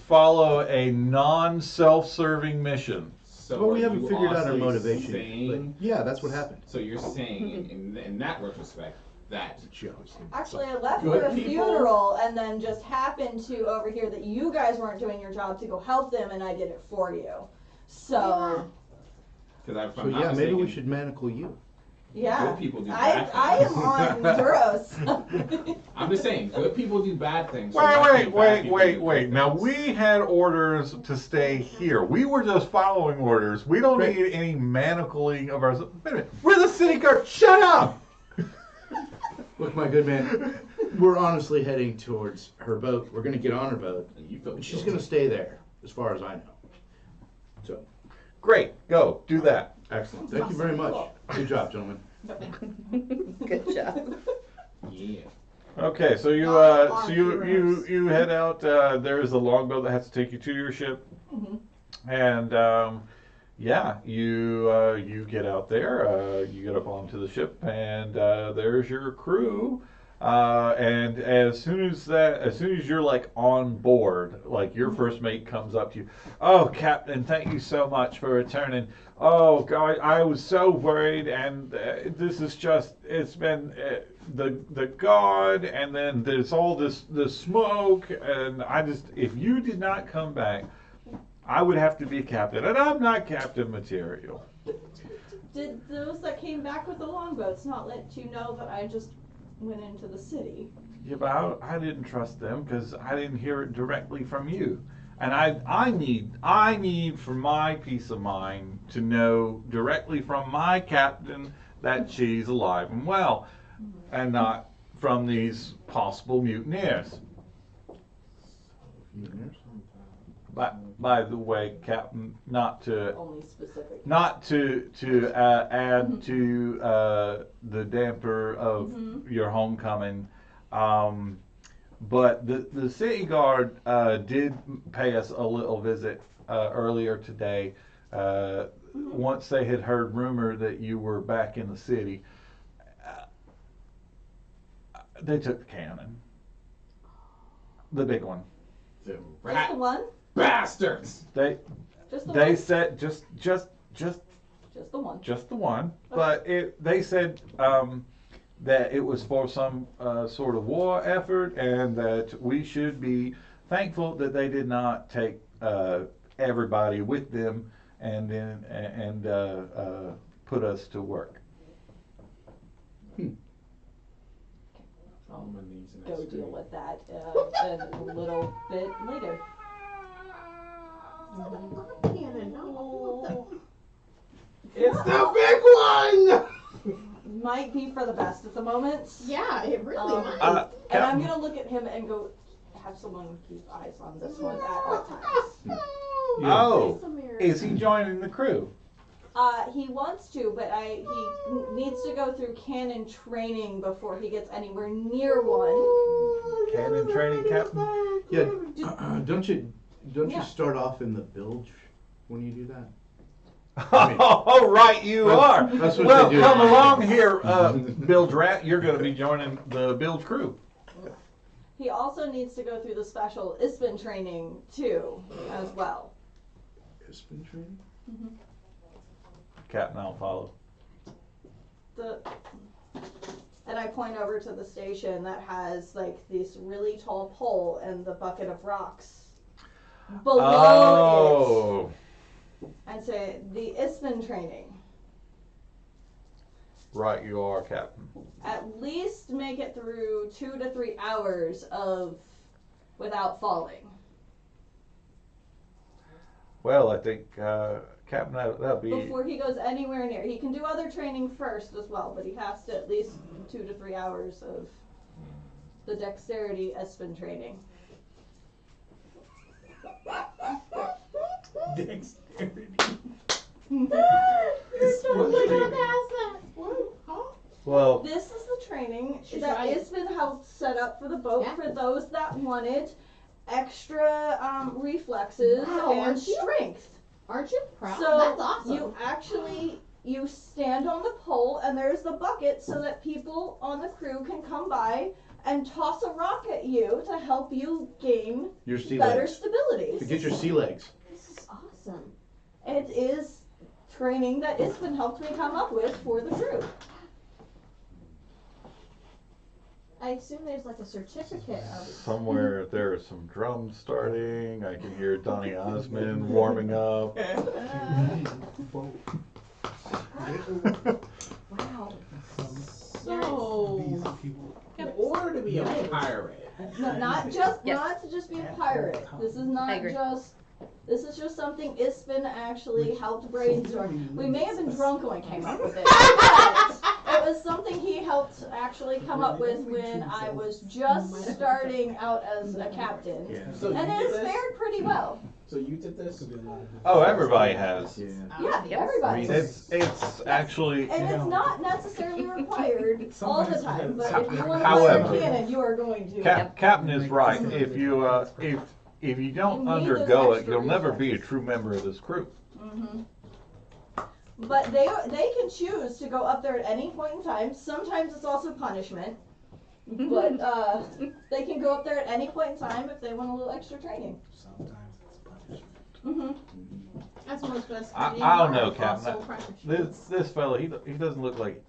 follow a non-self-serving mission. So Well, we are haven't you figured out her also motivation. saying- But yeah, that's what happened. So you're saying, in that retrospect, that Actually, I left Good for a people. funeral and then just happened to overhear that you guys weren't doing your job to go help them, and I did it for you. So, because So yeah, maybe we should manacle you. yeah. Good people do bad I am things. on Duros. I'm just saying, good people do bad things. so why can't bad Wait. people do Wait. good Now things? we had orders to stay here. We were just following orders. We don't Great. need any manacling of ourselves. Wait a minute. We're the city guard. Shut up. Look, my good man, we're honestly heading towards her boat. We're gonna get on her boat, And you feel and she's guilty. gonna stay there, as far as I know. So, Great. Go. Do that. excellent. Thank you very much. Good job, gentlemen. Good job. Yeah. Okay, so you Not so on you heroes. you head out. There's a longboat that has to take you to your ship, Mhm. and yeah, you get out there. You get up onto the ship, and there's your crew. And as soon as you're like on board, like your first mate comes up to you. Oh, Captain, thank you so much for returning. Oh God, I was so worried, and this is it's been the god, and then there's all this smoke, and if you did not come back, I would have to be captain, and I'm not captain material. Did those that came back with the longboats not let you know that I just went into the city? Yeah, but I didn't trust them because I didn't hear it directly from you. And I need for my peace of mind to know directly from my captain that she's alive and well, and not from these possible mutineers. By the way, Captain, not to Only specific. add to the damper of your homecoming, but the city guard did pay us a little visit earlier today. Once they had heard rumor that you were back in the city, they took the cannon, the big one. The Just rat the one? bastards. Just the They one? said just Just the one. the one, but they said that it was for some sort of war effort, and that we should be thankful that they did not take everybody with them and then put us to work. Solomon needs an Go ice deal cream. with that a little bit later. Cannon, no. It's the big one. Might be for the best at the moment. Yeah, it really Um, might. And I'm Captain, gonna look at him and go, have someone keep eyes on this one at all times. oh, Samir. is he joining the crew? He wants to, but he needs to go through cannon training before he gets anywhere near one. Cannon training, Captain? Yeah, don't you Yeah. start off in the bilge when you do that? Oh, right, you are. That's what Well, they do. come along here, Bilge Rat. You're going to be joining the Bilge crew. He also needs to go through the special ISPN training too, as well. Spin training? Captain, I'll follow. And I point over to the station that has like this really tall pole and the bucket of rocks below Oh, it, and say the ISPN training. right, you are, Captain. At least make it through 2 to 3 hours of without falling. Well, I think, Captain, that'll be. Before he goes anywhere near. He can do other training first as well, but he has to at least 2 to 3 hours of the dexterity ISPN training. Dexterity. You're totally gonna pass that. What? Huh? Well, This is the training She's that right. ISPN helped set up for the boat Yeah. for those that wanted extra reflexes Wow, and aren't you? strength. Aren't you proud? So That's awesome. you stand on the pole and there's the bucket so that people on the crew can come by and toss a rock at you to help you gain Your sea better legs. stability. To get your sea legs. This is awesome. It is training that ISPN helped me come up with for the crew. I assume there's like a certificate of Somewhere there are some drums starting. I can hear Donny Osmond warming up. wow. So, These people. in order to be a pirate, No, not just Yes. not to just be a pirate. This is I not agree. just. This is just something Ispin actually helped brainstorm. We may have been drunk when we came up with it, but it was something he helped actually come up with when I was just starting out as a captain, so you and did it's this? fared pretty well. So you did this? Oh, everybody has. Yeah. Yeah, Yes. everybody. It's actually And it's not necessarily required all the time, but if you want to However, play a cannon, you are going to. Captain is right. If you if you don't You need those undergo it, extra you'll never be a resources. true member of this crew. hmm But they can choose to go up there at any point in time. Sometimes it's also punishment, but they can go up there at any point in time if they want a little extra training. Sometimes it's punishment. hmm That's most best. I don't know, Captain. Also punishment. This fella, he doesn't look like.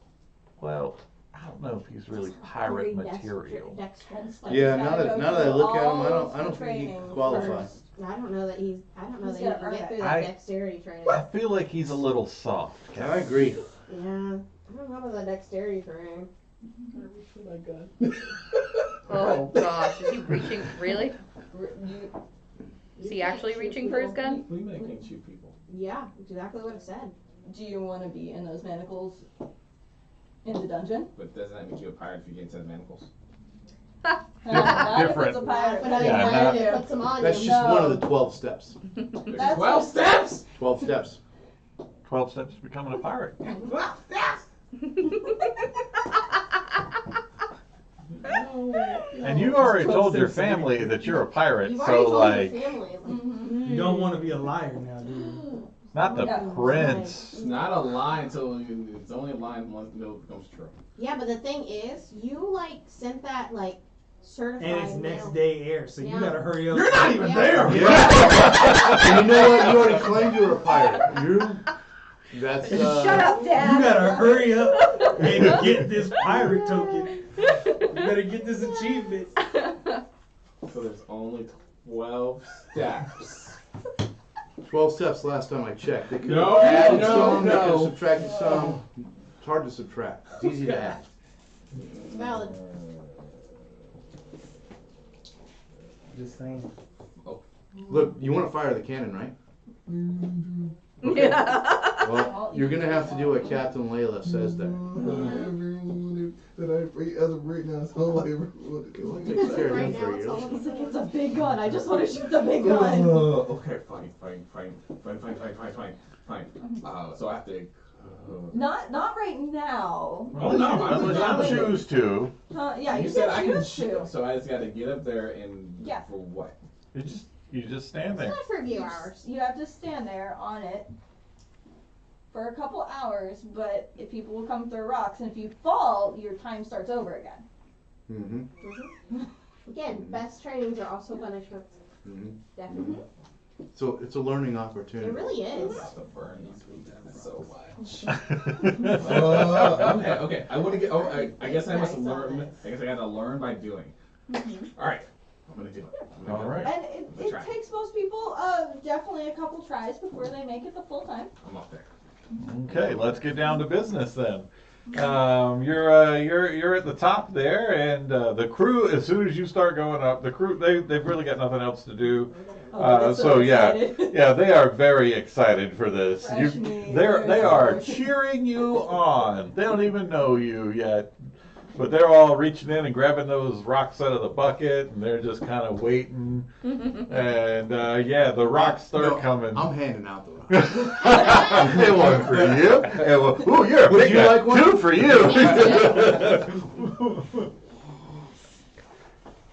Well, I don't know if he's really pirate Very material. dexterous. Yeah, He's now gotta that go now that I through look at him, all I of don't the think he training qualifies. first. I don't know that he He's can gotta get earn through it. that dexterity training. I feel like he's a little soft. I Captain. agree. Yeah, I don't know about the dexterity training. Oh gosh, is he reaching? Really? You, Is he actually reaching for his gun? We making shoot people. Yeah, exactly what it said. do you want to be in those manacles in the dungeon? But doesn't that make you a pirate if you get into the manacles? Not if Different. it's a pirate. But I Yeah, mean, not- it puts them on That's you. just one No. of the 12 steps. There's That's 12 just- steps! 12 steps. 12 steps to becoming a pirate. 12 steps! And you already told your family that you're a pirate, You've already so told like, your family. Mhm. You don't want to be a liar now, do you? not the Yeah. prince. It's not a lie until it's only a lie once it becomes true. Yeah, but the thing is, you like sent that like certified And it's next mail. day air, so you Yeah. gotta hurry up. You're not even Yeah. there! Yeah. And you know what? You already claimed you were a pirate. That's Shut up, Dad. You gotta hurry up and get this pirate token. You better get this achievement. So there's only 12 steps. 12 steps last time I checked. They could No, have added no, some, they could have no. subtracted some. It's hard to subtract. It's easy to add. It's valid. Just saying. Look, you want to fire the cannon, right? Yeah. Well, you're gonna have to do what Captain Layla says there. Everyone that I free as of right now, so like everyone. Takes care of Right him now, for it's you. all He's like, it's a big gun. I just want to shoot the big gun. Okay, fine. So I have to. Not right now. Oh, no, Unless you choose to. Yeah, you you said can I can choose shoot, to. so I just gotta get up there and Yeah. for what? You just stand there. Not for a few hours. You have to stand there on it for a couple hours, but if people will come throw rocks, and if you fall, your time starts over again. Mm-hmm. Again, best trainings are also punishments. Mm-hmm. Definitely. So it's a learning It opportunity. really I'm is. about to burn these weekends so much. okay. Okay. I want to get. Oh, I guess I must Nice, learn. nice. I guess I gotta learn by doing. All right. I'm gonna do it. I'm gonna All do it. right. And it Try. takes most people definitely a couple tries before they make it the full time. I'm up there. Okay, let's get down to business then. You're at the top there, and the crew. As soon as you start going up, the crew they've really got nothing else to do. Oh, So yeah, excited. yeah, they are very excited for this. Fresh meat, They there's are so- cheering you on. They don't even know you yet, but they're all reaching in and grabbing those rocks out of the bucket, and they're just kind of waiting. And yeah, the rocks start No, coming. I'm handing out the rocks. It was for you. It was, ooh, you're a Would big you guy. like one? Two for you.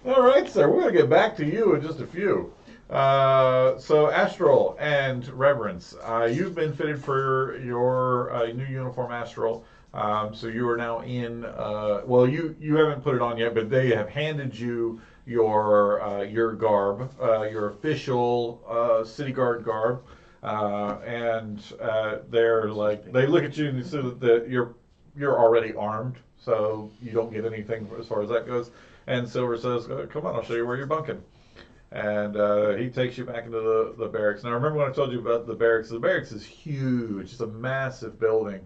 All right, sir. We're gonna get back to you in just a few. So Astral and Reverence, you've been fitted for your new uniform, Astral. So you are now in. Well, you haven't put it on yet, but they have handed you your garb, your official city guard garb, and they're like they look at you and see that you're already armed. so you don't get anything as far as that goes. And Silver says, "Come on, I'll show you where you're bunking." And he takes you back into the barracks. Now, remember when I told you about the barracks? The barracks is huge. It's a massive building.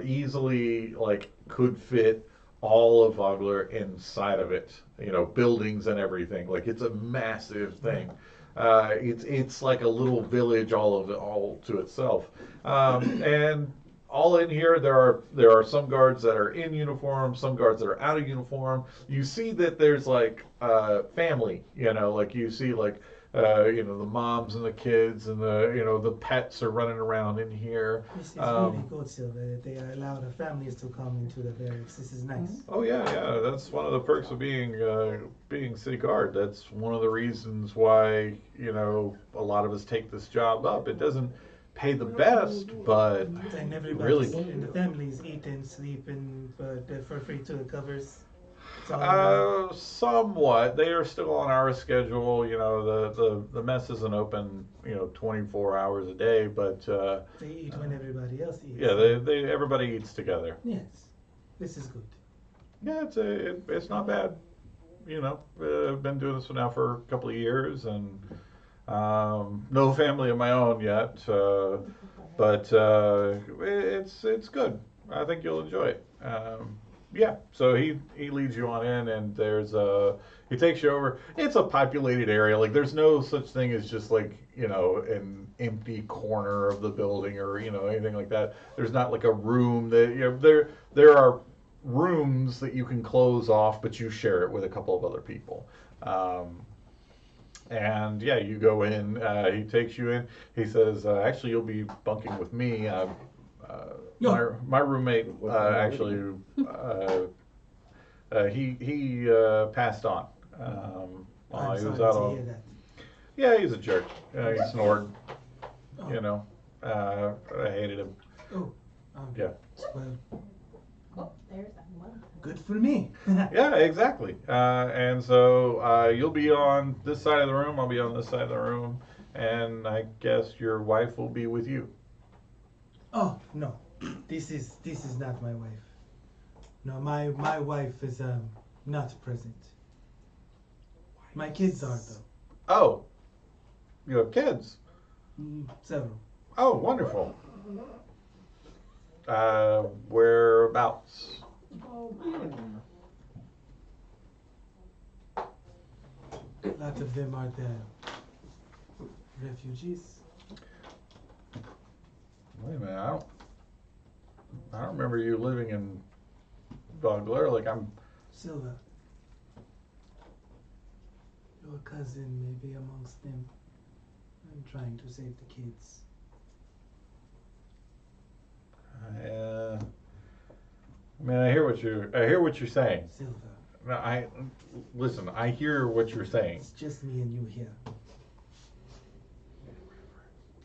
Easily, like, could fit all of Vogler inside of it. You know, buildings and everything. Like, it's a massive thing. It's like a little village all to itself. And all in here, there are some guards that are in uniform, some guards that are out of uniform. You see that there's like family, you know, like you see like you know, the moms and the kids and the pets are running around in here. This is really good, Silver, that they allow the families to come into the barracks. This is nice. Oh yeah, that's one of the perks of being city guard. That's one of the reasons why, you know, a lot of us take this job up. It doesn't pay the best, but And everybody really, in the families eat and sleep, but they're for free to the covers. It's all somewhat. They are still on our schedule. You know, the mess isn't open, you know, 24 hours a day, but they eat when everybody else eats. yeah, they everybody eats together. Yes, this is good. Yeah, it's not bad. You know, I've been doing this now for a couple of years, and no family of my own yet, but it's good. I think you'll enjoy it. Yeah, so he leads you on in, and he takes you over. It's a populated area. Like, there's no such thing as just like, you know, an empty corner of the building or, you know, anything like that. There's not like a room that, you know, there are rooms that you can close off, but you share it with a couple of other people. And yeah, you go in, he takes you in, he says, actually, you'll be bunking with me. My roommate, actually, he passed on. I'm He was sorry out to on, hear that. yeah, he's a jerk. He snored, you know, I hated him. Oh, Yeah. well, Oh, there's that one. good for me. Yeah, exactly. And so you'll be on this side of the room, I'll be on this side of the room, and I guess your wife will be with you. Oh no, this is not my wife. No, my wife is not present. My kids are though. Oh, you have kids. Several. Oh, wonderful. Whereabouts? A lot of them are the refugees. Wait a minute, I don't remember you living in Vogler. Like, I'm. Silva, your cousin may be amongst them. I'm trying to save the kids. I mean, I hear what you're saying. Silva, No, listen. I hear what you're saying. it's just me and you here.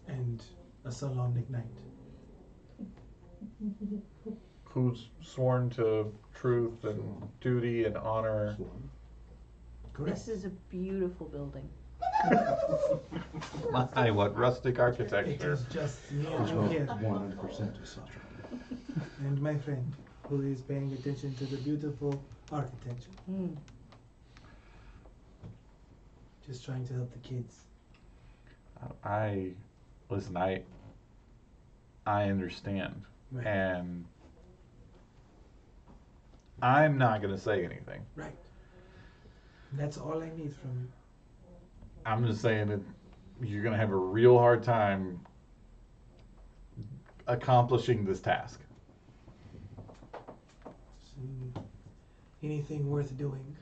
And a solemn night. Who's sworn to truth and duty and honor. Correct. This is a beautiful building. My, what rustic It architecture. is just me and you here. 100% is such. And my friend, who is paying attention to the beautiful architecture. Mm. Just trying to help the kids. Listen, I understand, Right. and I'm not gonna say anything. Right. That's all I need from you. I'm just saying that you're gonna have a real hard time accomplishing this task. So, anything worth doing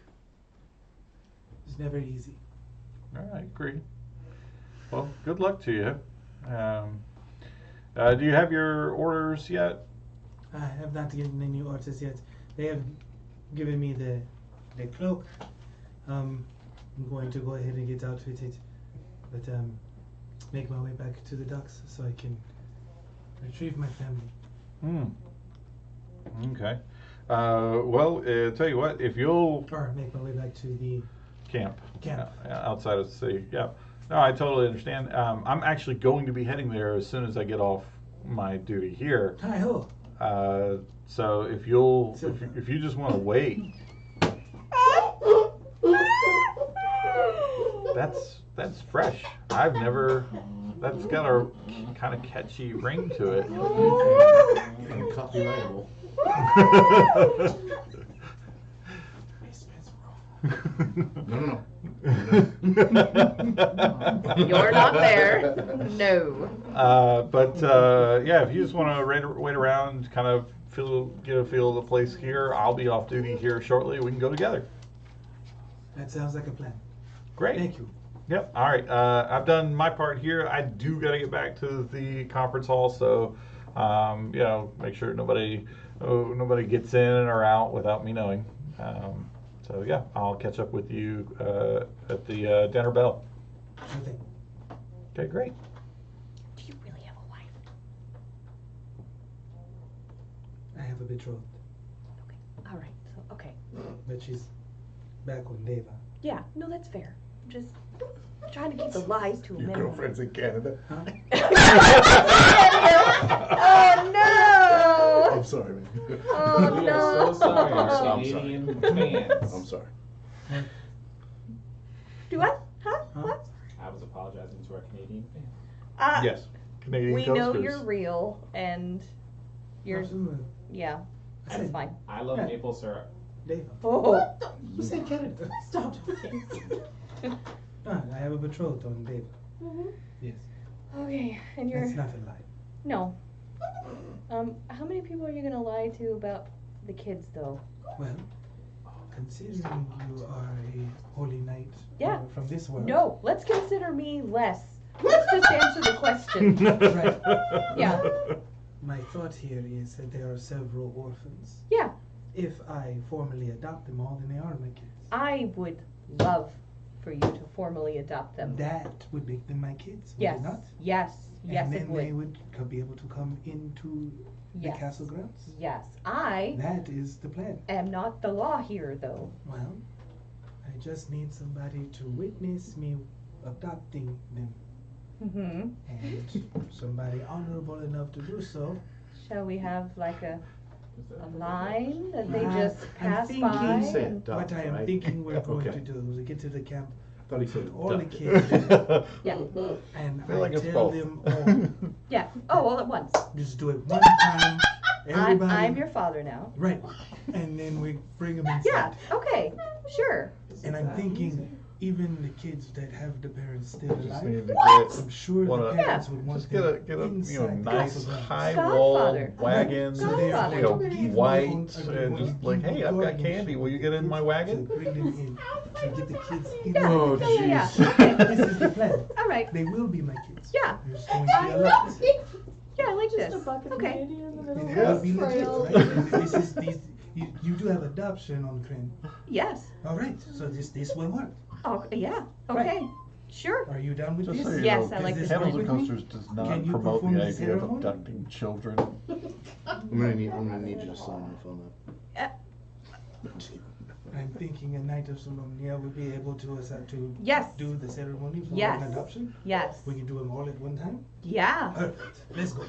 is never easy. I agree. Well, good luck to you. Do you have your orders yet? I have not given any orders yet. They have given me the cloak. I'm going to go ahead and get outfitted, but make my way back to the docks so I can retrieve my family. Okay. Well, tell you what, if you'll Or make my way back to the camp. Camp. Outside of the city. Yeah. No, I totally understand. I'm actually going to be heading there as soon as I get off my duty here. Hi ho. So if you just want to wait, that's fresh. I've never. That's got a kind of catchy ring to it. And copyrightable. No. You're not there. No. Yeah, if you just want to wait around, kind of get a feel of the place here, I'll be off duty here shortly. We can go together. That sounds like a plan. Great. Thank you. Yep. All right. I've done my part here. I do got to get back to the conference hall, so make sure nobody gets in or out without me knowing. So yeah, I'll catch up with you at the dinner bell. Sure thing. Okay, great. Do you really have a wife? I have a betrothed, All right. So okay. but she's back on Deva. Yeah. No, that's fair. I'm just trying to keep the lies to a minimum. girlfriend's in Canada. Huh? Oh no! I'm sorry, man. Oh We no! are so sorry, I'm our sorry. Canadian fans. I'm sorry. Do what? Huh? Huh? What? I was apologizing to our Canadian fans. Yes, Canadian We coasters. know you're real, and you're Absolutely. yeah. I That's said fine. I love Yeah. maple syrup. Deva. Oh. Who said Canada? Stop talking. I have a betrothed on Deva. Yes. Okay, and you're That's not a lie. no. How many people are you gonna lie to about the kids, though? Well, considering you are a holy knight Yeah. from this world. No, let's consider me less. Let's just answer the question. Right. Yeah. My thought here is that there are several orphans. Yeah. If I formally adopt them all, then they are my kids. I would love for you to formally adopt them. That would make them my kids, would Yes. it not? Yes. Yes, and it then would. they would be able to come into the Yes. castle grounds. Yes. I That is the plan. am not the law here, though. Well, I just need somebody to witness me adopting them, Mm-hmm. and somebody honorable enough to do so. Shall we have like a line that they Uh, just I'm pass thinking- by? He said and- duck, What I am right? thinking we're going Okay. to do is we get to the camp, I thought he said all the duck. kids, Yeah. and Feel I like it's tell both. them all, Yeah. Oh, all at once. just do it one time. Everybody, I'm your father now. right, and then we bring them inside. Yeah. Okay. Sure. And I'm thinking, even the kids that have the parents still Just alive, need to I'm sure Wanna- the parents would want just get a them inside the nice castle grounds. high Godfather. wall wagon, So they are Godfather. going to give me white, are and going to just like, give me hey, I've got guardianship candy. Will you get in my to wagon? bring them in to get the kids in. Yeah. Oh, Yeah. jeez. Okay. This is the plan. All right. They will be my kids. Yeah. There's going to be a lot. Yeah, I like Just this. a bucket Okay. of candy in the middle And of it will the be legit, trail. right? This is you do have adoption on Kryn. Yes. All right, so this will work. Oh, yeah. Okay. Sure. Are you down with Just this? so you Yes, know, I like this Candles work and with me? Coasters does not Can you promote perform the the idea of ceremony? abducting children. I'm gonna need you to sign off on that. I'm thinking a Knight of Solomnia would be able to Yes. do the ceremony for Yes. an adoption. Yes. We can do them all at one time. Yeah. Perfect. Let's go.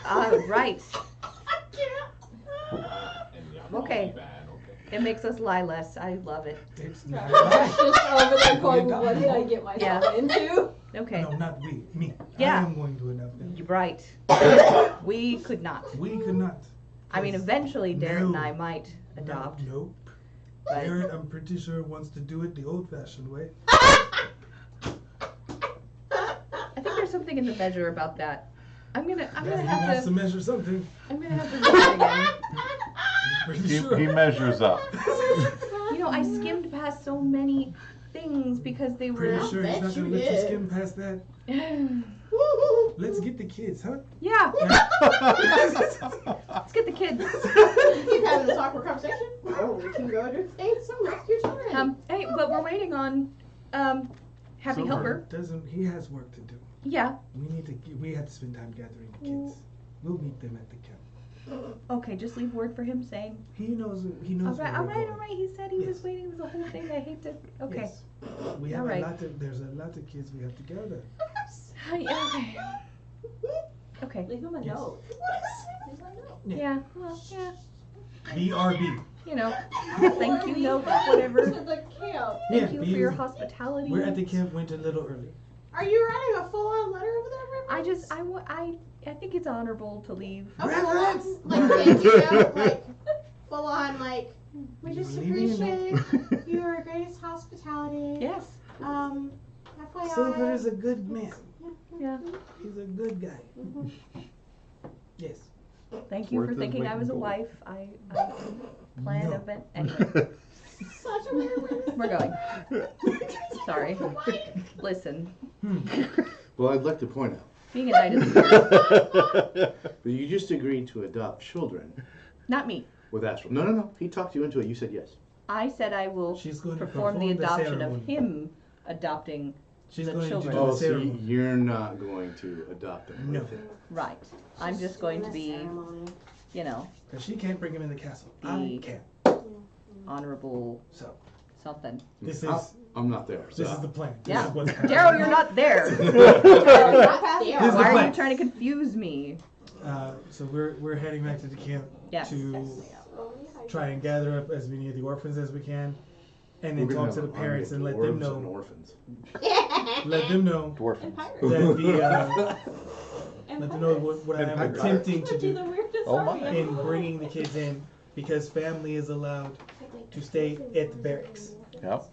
All right. And y'all Okay. know me bad, okay. It makes us lie less. I love it. It's not Just right. over there going, what did I get myself Yeah. into? Okay. No, not we. Me. Yeah. I am going to adopt them. You're right. We could not. We could not. I mean, Yes. eventually Darren and No. I might adopt. Nope. But Garrett, I'm pretty sure wants to do it the old-fashioned way. I think there's something in the measure about that. I'm gonna He have wants to to measure something. I'm gonna have to read it again. Pretty He, sure. he measures up. You know, I skimmed past so many things because they were Pretty sure he's bet not you gonna let you did. skim past that. Let's get the kids, huh? Yeah, let's get the kids. Keep having this awkward conversation. Oh, we can go do things some rescue children. Hey, but we're waiting on Happy Silver Helper. he has work to do. Yeah. We have to spend time gathering the kids. We'll meet them at the camp. Okay, just leave word for him saying. He knows All where right, we're going. He said he was Yes. waiting. It was a whole thing. I hate to. Okay. Yes. We have All right. there's a lot of kids we have to gather. Yeah, okay. Okay. Leave him a Yes. note. Leave him a note. Yeah. Well, yeah. BRB. You know. Thank you, note, whatever. To the camp. Thank you for your BRB. hospitality. We're at the camp. Went a little early. Are you writing a full-on letter over there, Reverend? I think it's honorable to leave. A full-on, Reverend. like, thank you note, like, full-on, like, we just Leaving appreciate your greatest hospitality. Yes. FYI. Silver is a good man. Yeah. He's a good guy. Yes. Thank you Worth for his thinking weight I in was a gold. wife. I planned No. event. Anyway, Such a weird way to we're going. Sorry. Why? Listen, Well, I'd like to point out being a knight is that you just agreed to adopt children not me. with Astral. No. He talked you into it. You said yes. I said I will She's going to perform the perform the adoption of ceremony. him adopting. She's The going children. to do Oh, the so ceremony. you're not going to adopt them. No. with him. Right. I'm just going to be, you know, Because she can't bring him in the castle. I The- can. honorable So something. this I'm- is I'm not there. So. this is the plan. This Yeah. is what's happening. Daryl, you're not there. Not there. This is Why are plan. you trying to confuse me? So we're heading back to the camp Yes. to try and gather up as many of the orphans as we can, and We're then gonna talk to have the an army parents of and let dwarves them and know. orphans. Let them know Dwarfins. that let them know what I am Empire. attempting to do Oh my. in bringing the kids in, because family is allowed to stay at the barracks. Yep.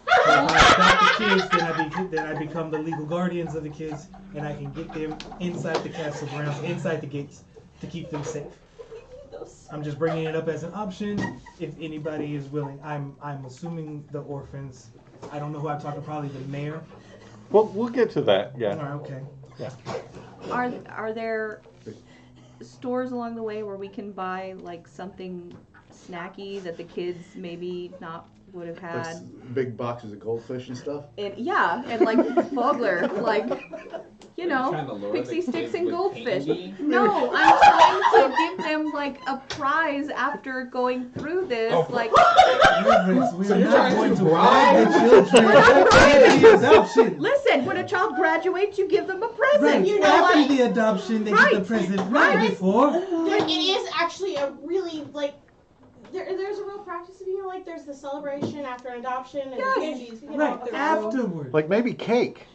So if I adopt the kids, then I become the legal guardians of the kids, and I can get them inside the castle grounds, inside the gates, to keep them safe. I'm just bringing it up as an option if anybody is willing. I'm assuming the orphans. I don't know who I'm talking. Probably the mayor. Well, we'll get to that. All Yeah. right, okay. Are there stores along the way where we can buy like something snacky that the kids maybe not would have Like had? big boxes of goldfish and stuff. And yeah, and like Vogler, like you Trying to know, lure pixie the sticks kids and with goldfish. candy? No, I'm trying to give them like a prize after going through this. Oh. Like Reverends, we So are you're not trying going to to bribe bribe the children. After the adoption. listen, when a child graduates, you give them a present. Right. You know After what? the adoption, they get Right. the present. Right. Right before. It is actually a really, like, there's a real practice of, like, there's the celebration after an adoption and Yes. candies, Right. Afterward. Like maybe cake.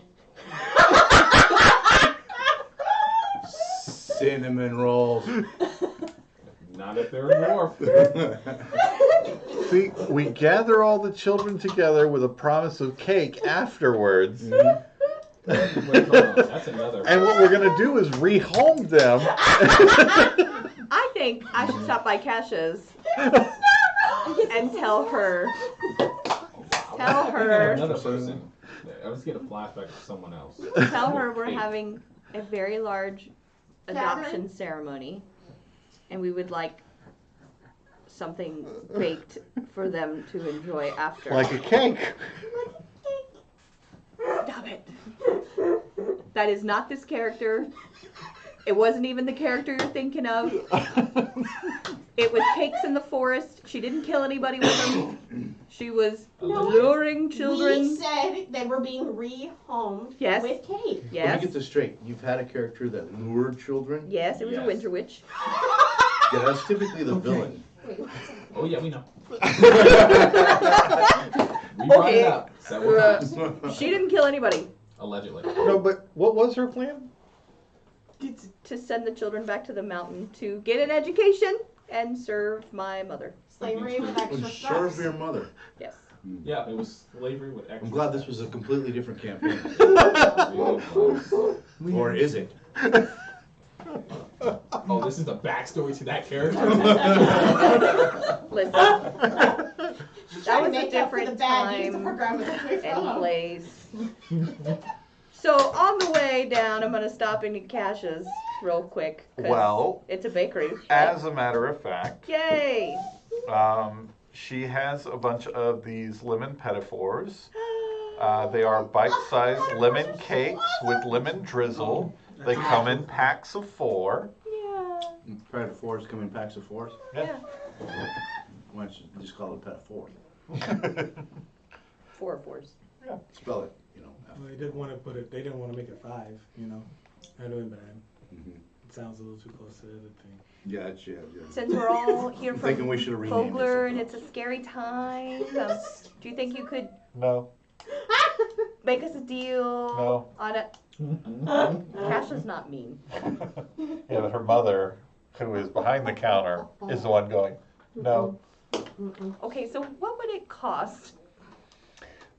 Cinnamon rolls. Not if they're a dwarf. See, we gather all the children together with a promise of cake afterwards. Wait, hold on. That's another. And what we're gonna do is rehome them. I think I should stop by Cassia's and tell her. Tell I her. think of another person. I was getting a flashback to someone else. Tell her we're Hey. having a very large adoption Gathering? ceremony, and we would like something baked for them to enjoy after. Like a cake. Stop it. That is not this character. It wasn't even the character you're thinking of. It was cakes in the forest. She didn't kill anybody with them. She was luring We children. said they were being rehomed Yes. with cake. Let me Yes. get this straight. You've had a character that lured children? Yes, it was a Yes. winter witch. Yeah, that's typically the Okay. villain. Oh yeah, we know. We brought Okay. it up several times. She didn't kill anybody. Allegedly. No, but what was her plan? To send the children back to the mountain to get an education and serve my mother. Slavery with extra Serve stuff. your mother. Yes. Yeah, it was slavery with extra. I'm glad this was a completely different campaign. Really was. Or is it? Oh, this is the backstory to that character. Listen, She's that trying was to a make up for the different bad use of time her grandmother's and fellow. place. So on the way down, I'm gonna stop into Cassia's real quick. 'Cause Well, it's a bakery. as a matter of fact, Yay! she has a bunch of these lemon petitfours. They are bite-sized lemon cakes with lemon drizzle. They come in packs of 4. Yeah. Pet of fours come in packs of fours. Yeah. Why don't you just call it a pet of four? 4 of 4s. Spell it, Well, they didn't want to put it. They didn't want to make it 5. You know. I know, but It sounds a little too close to the other thing. Yeah. Since we're all here I'm from thinking we should have renamed Fogler and it. it's a scary time, do you think you could No. make us a deal No. on it? Cash is not mean. Yeah, but her mother, who is behind the counter, is the one going, no. Okay, so what would it cost?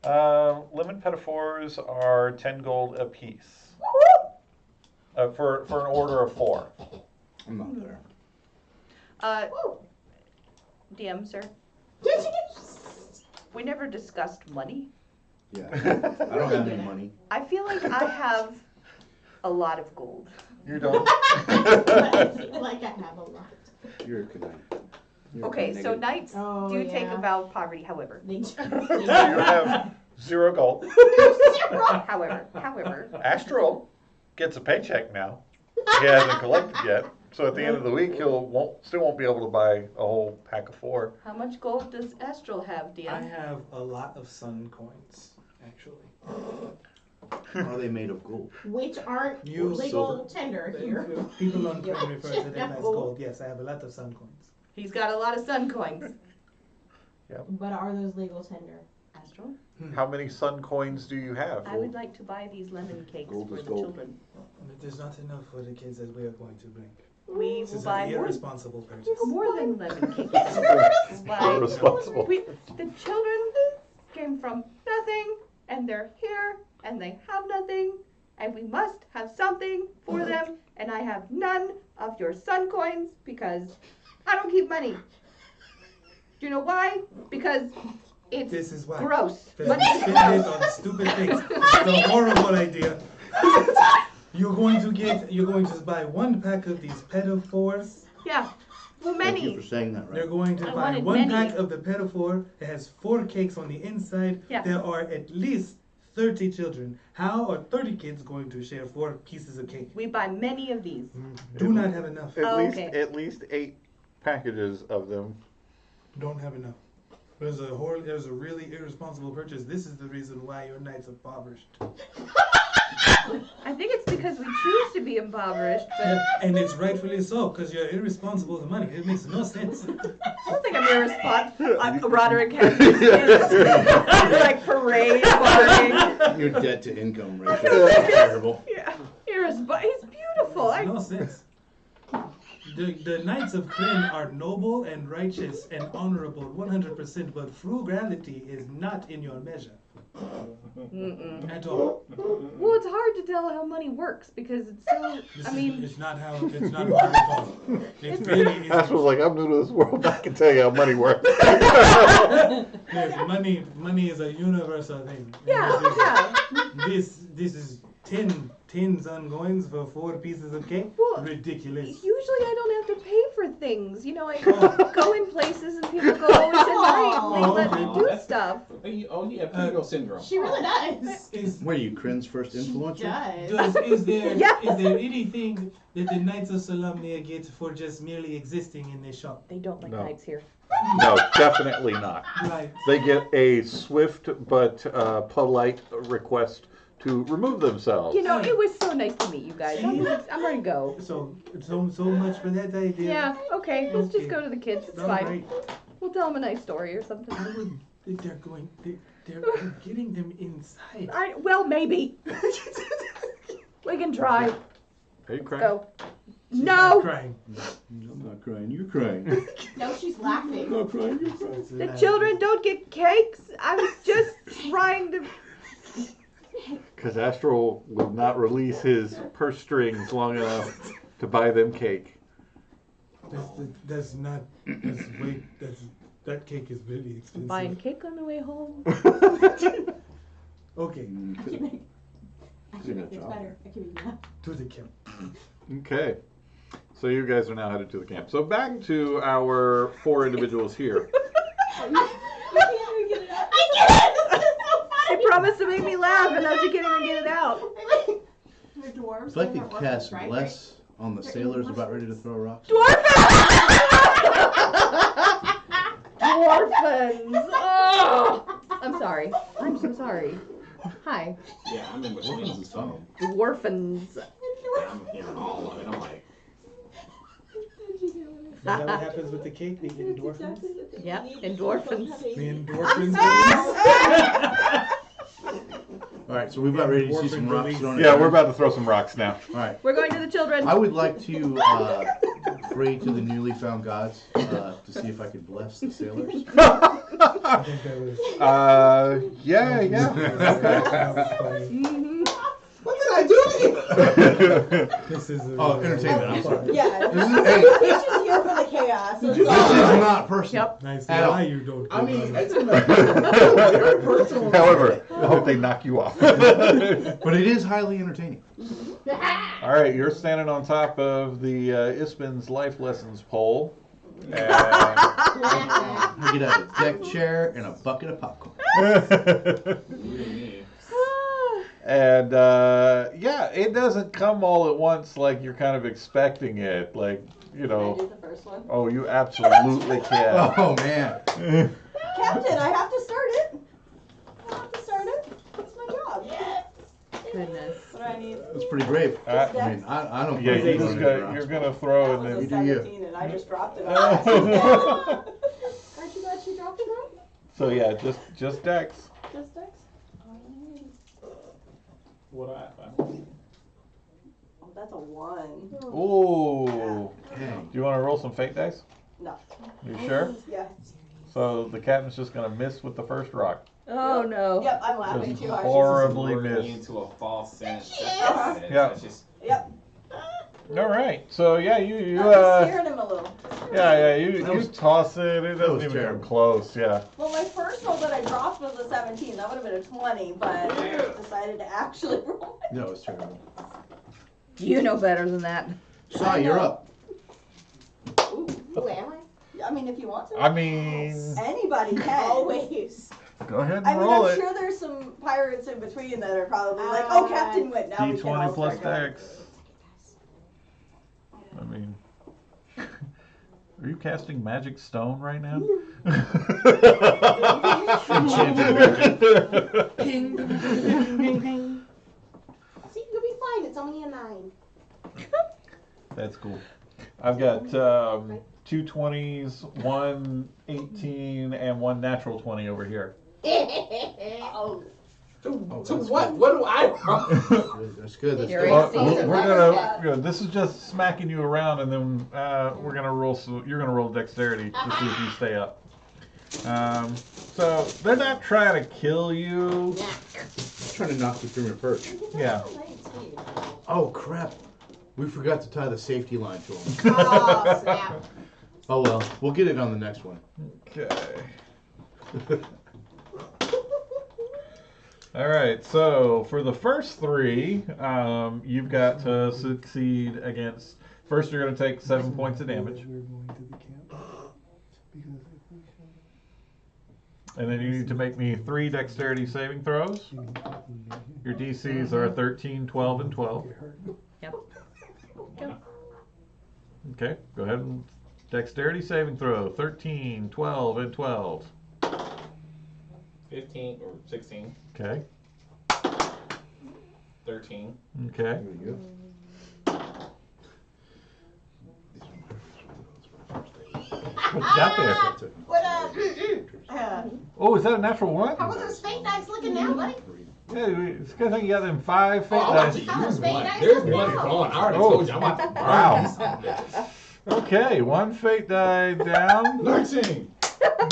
Lemon Pettifours are 10 gold apiece. For an order of 4. I'm not there. DM, sir. We never discussed money. Yeah. I don't have any money. I feel like I have a lot of gold. You don't. Like I have a lot. You're a connect. Okay, so knights Oh, do take yeah. a vow of poverty, however. They So you have 0 gold. However. Astral gets a paycheck now. He hasn't collected yet. So at the end of the week, still won't be able to buy a whole pack of 4. How much gold does Astral have, DM? I have a lot of sun coins, actually. Are they made of gold? Which aren't You legal tender here. People on Prime refer to them as No. gold. Yes, I have a lot of sun coins. He's got a lot of sun coins. But are those legal tender? Astral, How many sun coins do you have? I would like to buy these lemon cakes Gold for is the gold. children. But there's not enough for the kids that we are going to bring. We This will is buy an more, irresponsible purchase. more than lemon cakes. We'll buy- Irresponsible. the children came from nothing, and they're here, and they have nothing, and we must have something for them, and I have none of your sun coins because I don't keep money. Do you know why? Because it's This is why. gross. Because Money we is spend gross. it on stupid things. It's a horrible idea. You're going to buy 1 pack of these Pettifours. Yeah. Well, Thank you many. for saying that They're right. going to I buy wanted 1 many. pack of the Pettifour. It has 4 cakes on the inside. Yeah. There are at least 30 children. How are 30 kids going to share 4 pieces of cake? We buy many of these. Do not have enough. Okay. At least 8 packages of them. Don't have enough. There's a really irresponsible purchase. This is the reason why your knight's impoverished. I think it's because we choose to be impoverished, but And it's rightfully so, because you're irresponsible with money. It makes no sense. I don't think I'm irresponsible. Roderick has his like parade barking. Your debt to income ratio is terrible. Yeah, he's beautiful. Makes no sense. The Knights of Kryn are noble and righteous and honorable 100%, but frugality is not in your measure Mm-mm. at all. Well, it's hard to tell how money works because it's so. It's not hard at all. It's really easy. Astral's like, I'm new to this world. I can tell you how money works. Yes, money is a universal thing. Yeah. This is 10 sun coins for 4 pieces of cake. Well, Ridiculous. Usually I don't have to pay for things. You know, I go in places and people go, oh, tonight. They let me do stuff. Oh, yeah, Pingo syndrome. She really does. What are you, Kryn's first influencer? Is there Yes. anything that the Knights of Solamnia get for just merely existing in this shop? They don't like No. knights here. No, definitely not. Right. They get a swift but polite request to remove themselves. You know, it was so nice to meet you guys. I'm ready to go. So much for that idea. Yeah, okay. Let's just Okay. go to the kids. It's All fine. right. We'll tell them a nice story or something. They're getting them inside. Well, maybe. We can try. Are you crying? Go. She's not No! crying. I'm not crying. You're crying. No, she's laughing. I'm not crying. You're crying. It's The loud. children don't get cakes. I was just trying to. Because Astral will not release his purse strings long enough to buy them cake. That cake is really expensive. Buying cake on the way home. Okay, Actually, it's better. I can do that. to the camp. Okay. So you guys are now headed to the camp. So back to our 4 individuals here. I get it out. I get it! This is so funny! She promised to make me laugh, and now she can't even get it out. The dwarves. If I they're could not cast orphans, right? Bless on the sailors about ready to throw rocks. Dwarfins! Oh! I'm sorry. I'm so sorry. Hi. Yeah, I'm in between. This is fun. Dwarfins. I'm hearing all of it. I'm like, Is that what happens with the cake? They get endorphins? Yep, endorphins. The endorphins. All right, so we've got ready to see some rocks thrown. Yeah, we're about to throw some rocks now. All right. We're going to the children. I would like to pray to the newly found gods to see if I could bless the sailors. I think that was. Yeah. That was funny. Mhm. What did I do to you? This is. Oh, entertainment. I'm sorry. Yeah. This is, hey, He's just here for the chaos. this is not personal. Yep. Nice At all. lie you don't. I mean, do. it's very personal. However, I hope they knock you off. But it is highly entertaining. All right, you're standing on top of the Ispin's life lessons pole. And I get out a deck chair and a bucket of popcorn. And yeah, it doesn't come all at once like you're kind of expecting it. Like, you Can I know, do the first one? oh, you absolutely can. Oh man. Captain, I have to start it. I have to start it. It's my job. Goodness. What do I need? That's pretty brave. Uh, I mean, I don't. Yeah, play you just those got, around. you're gonna throw That and was a then. do you. 17 and I just dropped it. Aren't you glad she dropped it on? So yeah, just Dex. Just Dex? what I find. Oh, that's a 1. Ooh. Dang. Do you want to roll some fate dice? No. You sure? Yeah. So the captain's just gonna miss with the first rock. Oh no. Yep, I'm laughing Just too hard. horribly Luring me missed. into a false sense. Yeah. It's just, Yep. All right. So yeah, you I'm scaring him a little. you That was- toss it. It doesn't was even come terrible. close. Yeah. Well, my first roll that I dropped was a 17. That would have been a 20, but I decided to actually roll it. That was terrible. You know better than that. Sai, you're up. Who am I? I mean, if you want to. I mean, Anybody can. Always. go ahead I and mean, roll I'm it. sure there's some pirates in between that are probably like, oh, Captain went. Now we can D20 all plus start going. Dex. I mean, are you casting magic stone right now? See, you'll be fine. It's only a 9. That's cool. I've got 2 20s, 1 18, and 1 natural 20 over here. Oh. To that's what? What do I roll? That's good. That's You're good. right. We're gonna. This is just smacking you around, and then we're gonna roll. So you're gonna roll dexterity to see if you stay up. So they're not trying to kill you. Trying to knock you from your perch. Yeah. Oh crap! We forgot to tie the safety line to him. Oh, snap. Oh well, we'll get it on the next one. Okay. All right. So for the first 3, you've got to succeed against. First, you're gonna take 7 points of damage. We're going to the camp. Because if we And then you need to make me 3 dexterity saving throws. Your DCs are 13, 12, and 12. Yep. Okay, go ahead and dexterity saving throw. 13, 12, and 12. 15 or 16, Okay, 13. okay. There we go. What you got there? What Oh, is that a natural 1? How was those fake dice looking now, buddy? Yeah, it's a good thing you got them 5 fate Oh, I'm about dice. to How was use fake one. dice There's looking one now? gone. I already Oh. told you I'm about to burn Wow. these son of a bitches. Okay, 1 fate die down. 19.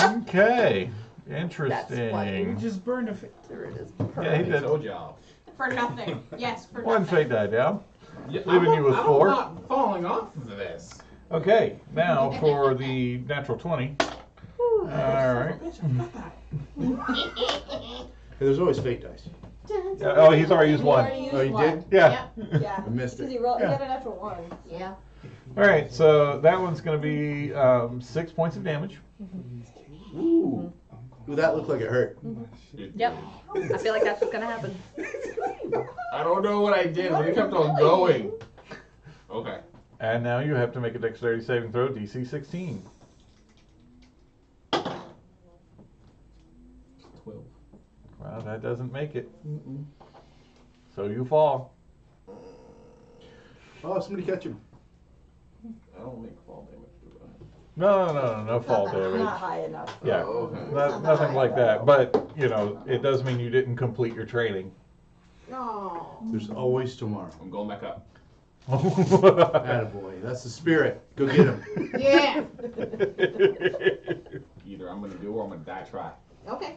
Okay, funny. interesting. Just burn a fit. There it is. Yeah, he I did. told y'all. For nothing. Yes, for 1 nothing. fate die down. Yeah, Leaving you with I'm 4. not falling off of this. Okay, now for the natural 20. Alright. Hey, there's always fake dice. Oh, he's already used He 1. already used Oh, you one. did? Yeah. Yeah. I missed Because it. he rolled. Yeah. He got a natural 1. Yeah. Alright, so that one's going to be 6 points of damage. Ooh. Ooh, that looked like it hurt. Yep. I feel like that's what's gonna happen. I don't know what I did, but it kept on going. Okay. And now you have to make a dexterity saving throw, DC 16. 12. Well, that doesn't make it. So you fall. Oh, somebody catch him. I don't make fall damage, do I? No fall damage. Not high enough. Yeah, Oh, okay. nothing like that. But you know, it does mean you didn't complete your training. Oh. There's always tomorrow. I'm going back up. Attaboy. That's the spirit. Go get him. Yeah. Either I'm gonna do or I'm gonna die try. Okay.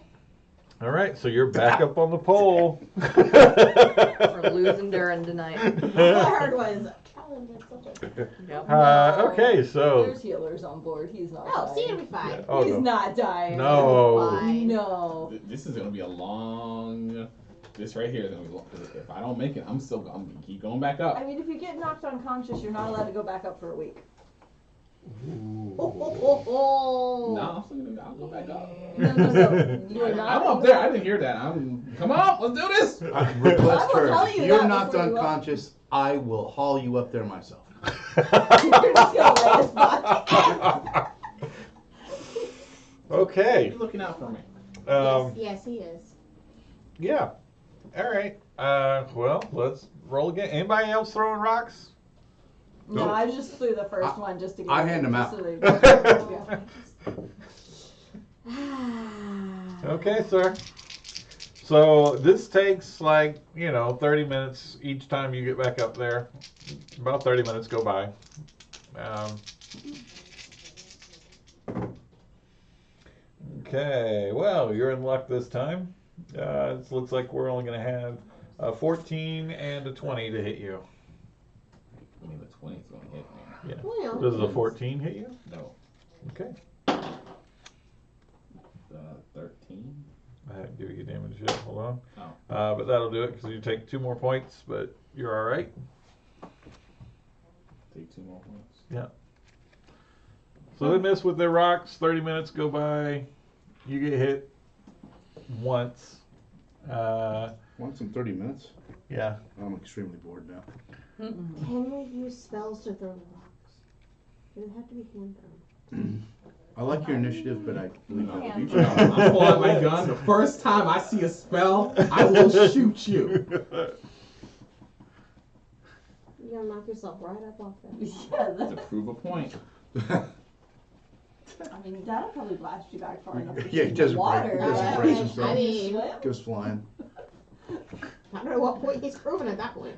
All right, so you're back up on the pole. We're losing Durin tonight. All I heard was challenge something. Yep. Okay, so There's healers on board. He's not Oh, dying. see, it'll be fine. oh, He's no. not dying. No. Fine. No. This is gonna be a long. This right here is gonna be long. 'Cause if I don't make it, I'm gonna keep going back up. I mean, if you get knocked unconscious, you're not allowed to go back up for a week. Oh, oh, oh, oh. No, I'm still gonna. I'll go back up. No. You're not. I'm up there. I didn't hear that. Come on, let's do this. Request I will tell terms. you You're that knocked before you go. unconscious. I will haul you up there myself. You're just gonna lay his body. okay. You're looking out for me. Yes, he is. Yeah. All right. Well, let's roll again. Anybody else throwing rocks? No, I just threw the first one just to get. I hand them just out. so they- Yeah. Okay, sir. So this takes like, 30 minutes each time you get back up there. About 30 minutes go by. Okay, well, you're in luck this time. It looks like we're only going to have a 14 and a 20 to hit you. I mean, the 20's gonna hit me. Yeah. Well, Does a 14 hit you? No. Okay. 13. I haven't given you damage yet. Hold on. Oh. But that'll do it because you take 2 more points, but you're all right. Take 2 more points. Yeah. So they miss with their rocks. 30 minutes go by. You get hit once. Once in 30 minutes? Yeah. I'm extremely bored now. Can we use spells to throw rocks? Does it have to be hand thrown? I like your initiative, but I believe I I'm beat you. pulling my gun. The first time I see a spell, I will shoot you. You're gonna knock yourself right up off that. Yeah, To prove a point. I mean, that'll probably blast you back far enough. to Yeah, he shoot doesn't water. break- he doesn't break I himself. mean, Goes flying. I don't know what point he's proven at that point.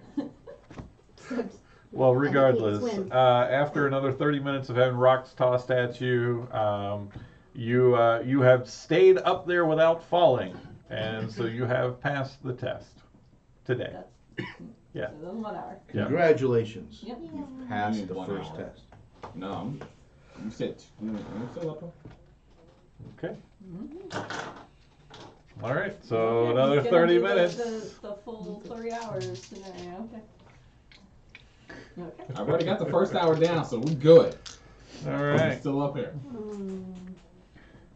Well, I think he regardless, wins. after another 30 minutes of having rocks tossed at you, you have stayed up there without falling, and so you have passed the test today. Yeah. So that's 1 hour. Yeah. Congratulations. Yep. You've passed You the need 1 first hour. test. No, you said I'm still up there. Okay. Mm-hmm. All right. So Okay, another he's gonna 30 do minutes. The full 3 hours scenario. Okay. Okay. I've already got the first hour down, so we good. All I'm right. still up here.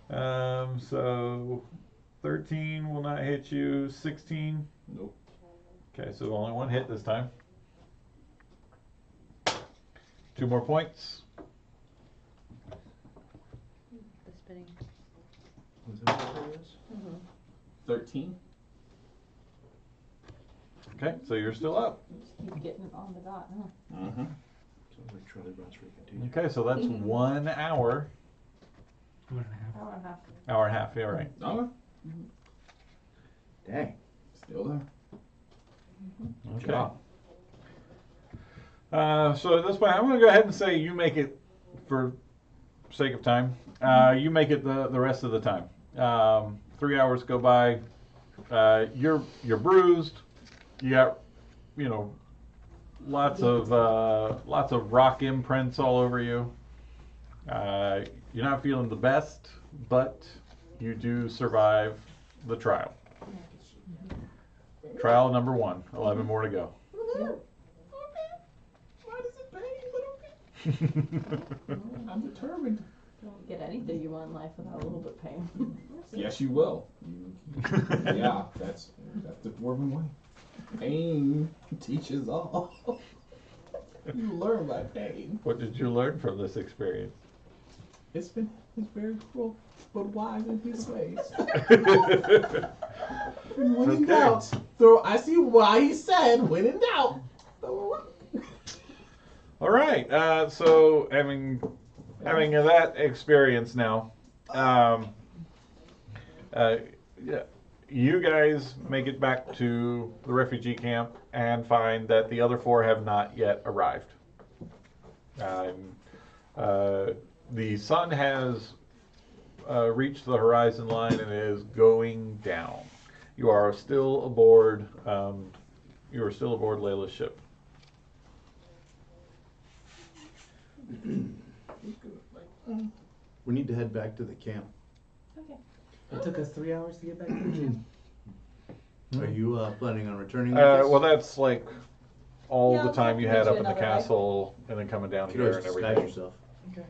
So 13 will not hit you. 16. Nope. Okay, so only 1 hit this time. 2 more points. The spinning. Was that what it is? 13. Okay, so you're still up. Just keep getting it on the dot, huh? Mm-hmm. Sounds like Charlie Brown's freaking teacher. Okay, so that's 1 hour. 1.5. Hour and a half. Hour and a half, yeah, right. Okay. Dang. Still there. Okay. job. So at this point, I'm going to go ahead and say you make it, for sake of time, you make it the rest of the time. 3 hours go by. You're bruised. You got, lots of rock imprints all over you. You're not feeling the best, but you do survive the trial. Trial number 1. 11 more to go. Woohoo! Why does it pain? But okay. I'm determined. You don't get anything you want in life without a little bit of pain. Yes, you will. Yeah, that's the Dwarven way. Pain teaches all. You learn by pain. What did you learn from this experience? It's very cruel, but wise in his ways. When in Okay. doubt, I see why he said, when in doubt, throw a rock. All right. So having that experience now, yeah, you guys make it back to the refugee camp and find that the other 4 have not yet arrived. The sun has reached the horizon line and is going down. You are still aboard. You are still aboard Layla's ship. We need to head back to the camp. Okay. It took us 3 hours to get back to the camp. Are you planning on returning? Well, that's like all Yeah, the I'll time you have to had do up in the another day. castle and then coming down You can here always and disguise everything. yourself. Okay.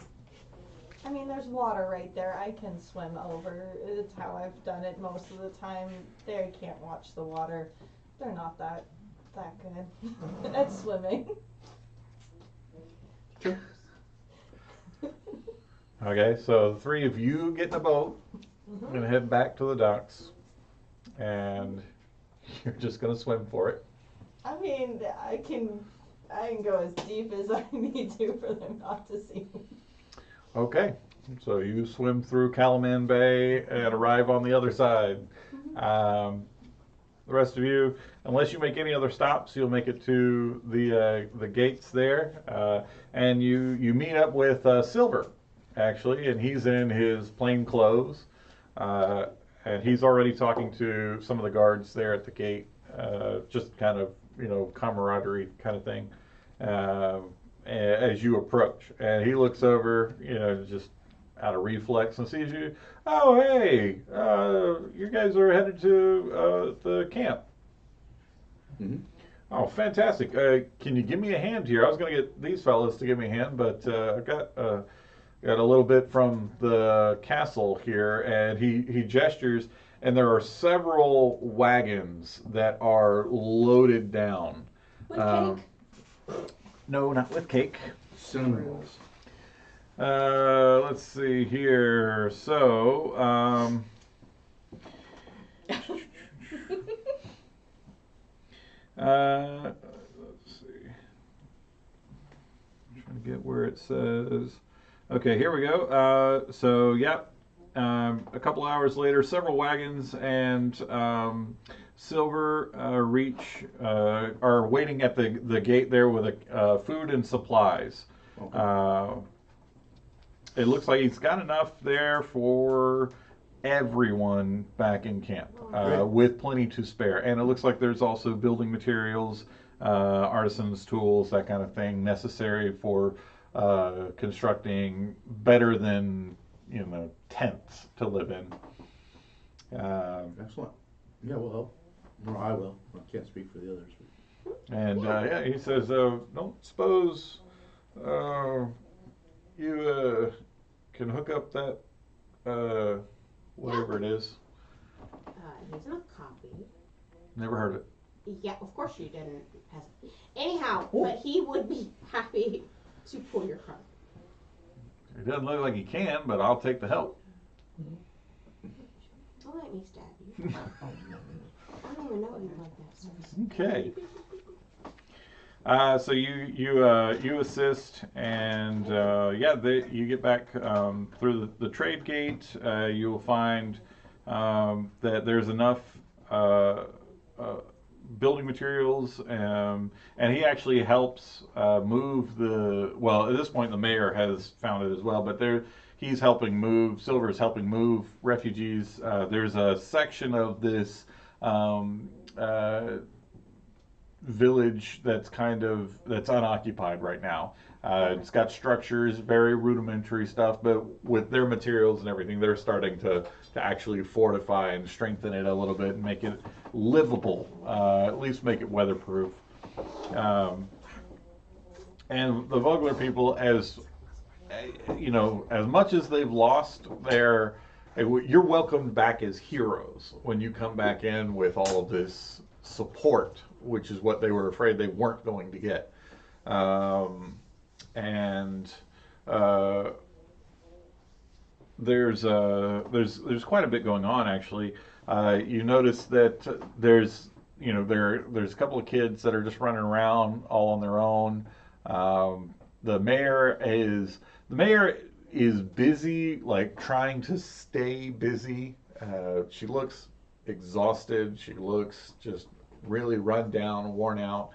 I mean, there's water right there. I can swim over. It's how I've done it most of the time. They can't watch the water. They're not that good at swimming. Okay, so the 3 of you get in a boat Mm-hmm. and head back to the docks, and you're just gonna swim for it. I mean, I can go as deep as I need to for them not to see me. Okay, so you swim through Calaman Bay and arrive on the other side. The rest of you, unless you make any other stops, you'll make it to the gates there, and you meet up with Silver, actually, and he's in his plain clothes, and he's already talking to some of the guards there at the gate, just kind of camaraderie kind of thing. As you approach, and he looks over, just out of reflex and sees you. Oh, hey, you guys are headed to the camp. Mm-hmm. Oh, fantastic. Can you give me a hand here? I was going to get these fellas to give me a hand, but I got a little bit from the castle here, and he gestures, and there are several wagons that are loaded down. With cake? No, not with cake. Cinnamon rolls. Let's see here. So, let's see. I'm trying to get where it says. Okay, here we go. So, yep. A couple hours later, several wagons and Silver are waiting at the gate there with food and supplies. Okay. It looks like he's got enough there for everyone back in camp, with plenty to spare. And it looks like there's also building materials, artisans' tools, that kind of thing, necessary for constructing better than tents to live in. Excellent. Yeah, we'll help. Or I will. I can't speak for the others. And yeah, he says, don't suppose you can hook up that whatever it is. Here's a copy. Never heard it. Yeah, of course you didn't. Anyhow, but he would be happy to pull your card. It doesn't look like he can, but I'll take the help. Don't let me stab you. I don't even know you like that. So. Okay. So you assist, and you get back through the trade gate. You will find that there's enough building materials, and he actually helps move at this point the mayor has found it as well, but he's helping move, Silver's helping move refugees. There's a section of this village that's unoccupied right now. It's got structures, very rudimentary stuff, but with their materials and everything, they're starting to actually fortify and strengthen it a little bit and make it livable, at least make it weatherproof. And the Vogler people, as much as they've lost you're welcomed back as heroes when you come back in with all of this support, which is what they were afraid they weren't going to get. There's quite a bit going on, actually. You notice that there's a couple of kids that are just running around all on their own. the mayor is busy, like trying to stay busy. She looks exhausted. She looks just really run down, worn out.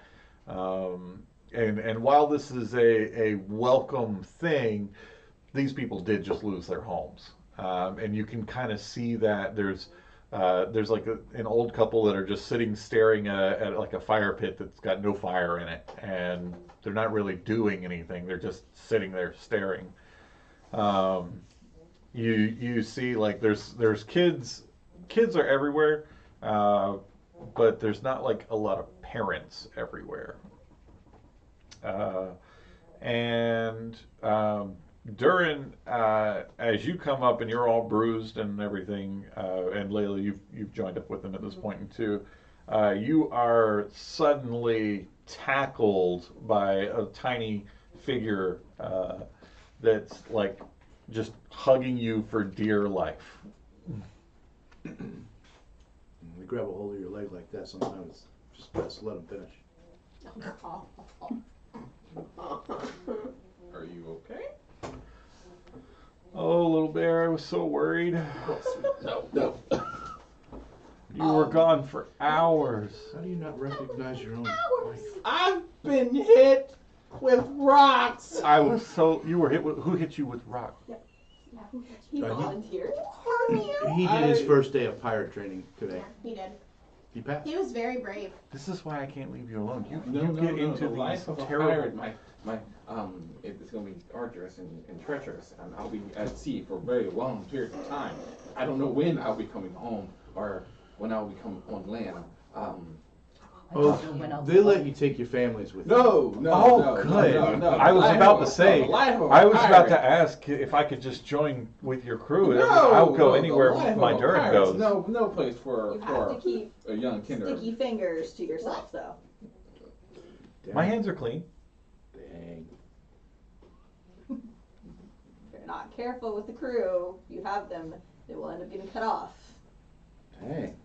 And while this is a welcome thing, these people did just lose their homes. And you can kind of see that there's like an old couple that are just sitting staring at like a fire pit that's got no fire in it, and they're not really doing anything. They're just sitting there staring. You see like there's kids are everywhere, but there's not like a lot of parents everywhere. And Durin, as you come up and you're all bruised and everything, and Layla, you've joined up with them at this point too. You are suddenly tackled by a tiny figure that's like just hugging you for dear life. We grab a hold of your leg like that sometimes. It's just best to let them finish. Are you okay? Oh, little bear, I was so worried. No. You were gone for hours. How do you not recognize your own wife? I've been hit with rocks. You were hit with, who hit you with rock? He volunteered. He did his first day of pirate training today. He did. He passed. He was very brave. This is why I can't leave you alone. You No, get into the these life of a terrible... pirate, it's going to be arduous and treacherous, and I'll be at sea for a very long period of time. I don't know when I'll be coming home or when I'll be coming on land. They let you take your families with you. No, good. I was about to say, I was about to ask if I could just join with your crew. I'll go anywhere my Durin goes. No place for You have to keep a young kinder. sticky fingers to yourself, though. My hands are clean. Dang. If you're not careful with the crew, you have them, they will end up getting cut off. Dang.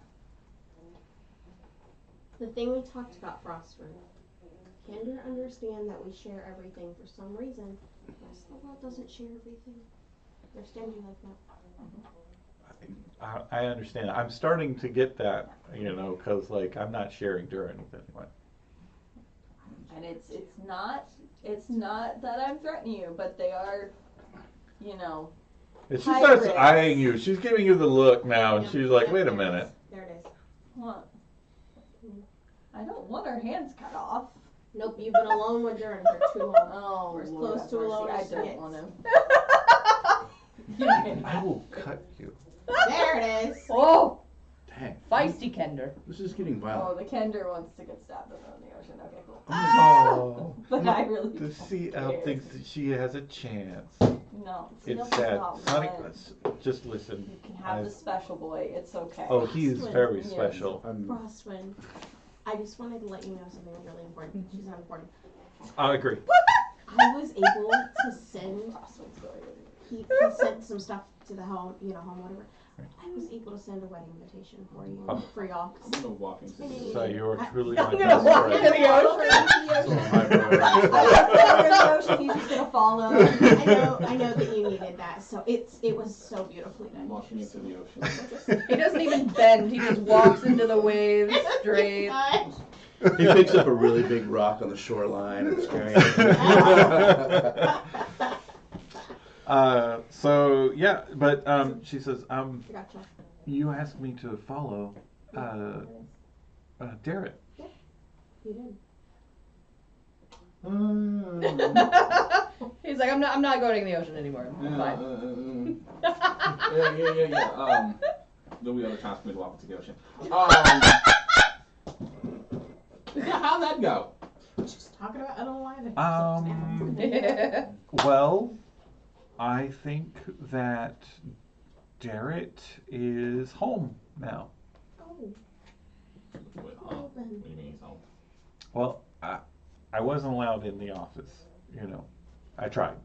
The thing we talked about, Frostford. Kinder understand that we share everything for some reason. The rest of the world doesn't share everything. They're stingy like that. I understand. I'm starting to get that, because like I'm not sharing Durin with anyone. And it's not that I'm threatening you, but they are, She starts eyeing you. She's giving you the look now, and Yep, she's like, yep, "Wait a there it minute." is. There it is. What? I don't want her hands cut off. Nope, you've been alone with Durin for too long. Oh, We're as Lord close have to mercy. alone I as don't gets. want to. I will cut you. There it is. Oh, Dang. feisty Kender. This is getting Oh, violent. the Kender wants to get stabbed in the ocean. Okay, cool. Oh, But I really the don't sea elf care. thinks that she has a chance. No, It's Snoopy's sad. not Sonic, one. just listen. You can have the special boy. It's okay. Oh, he is very Yes. special. Frostwind. I just wanted to let you know something really important. She's not important. I agree. I was able to send. He sent some stuff to the home, whatever. I was able to send a wedding invitation for you, Oh. for y'all. I'm gonna walk into the So you are truly I'm my gonna walk best into friend. the ocean. My brother. I left the ocean. He's just gonna follow. I know that you needed that, so it was so beautifully I'm done. walking into the ocean. He doesn't even bend. He just walks into the waves straight. He picks up a really big rock on the shoreline and is carrying it. So yeah, but she says, Gotcha. you asked me to follow Derek. You He's like, I'm not going to the ocean anymore. I'm fine. Yeah. There'll be other times for me to walk into the ocean. How'd that go? did. Just talking about unalive. Well, I think that Derek is home now. Oh, What do you mean he's home? Well, I wasn't allowed in the office, I tried.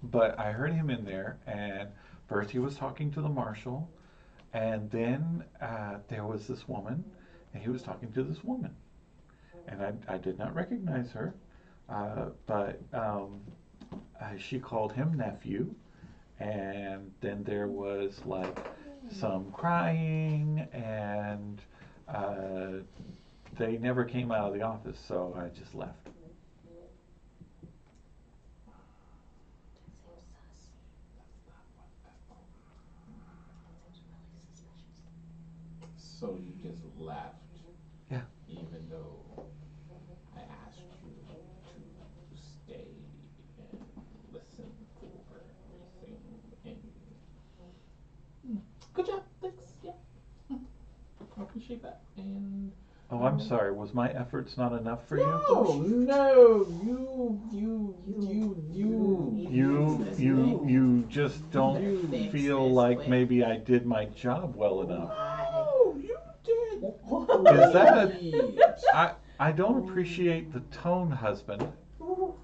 But I heard him in there, and first he was talking to the marshal, and then there was this woman, and he was talking to this woman. And I did not recognize her. But she called him nephew, and then there was like some crying, and they never came out of the office, so I just left. So you just left? Yeah. Even though I asked you to stay and listen for everything. And good job. Thanks. Yeah. I appreciate that. And Oh, I'm sorry. Was my efforts not enough for you? no, You just don't Fix feel this like quick. maybe I did my job well enough. No, you did. Is that I don't appreciate the tone, husband. Walking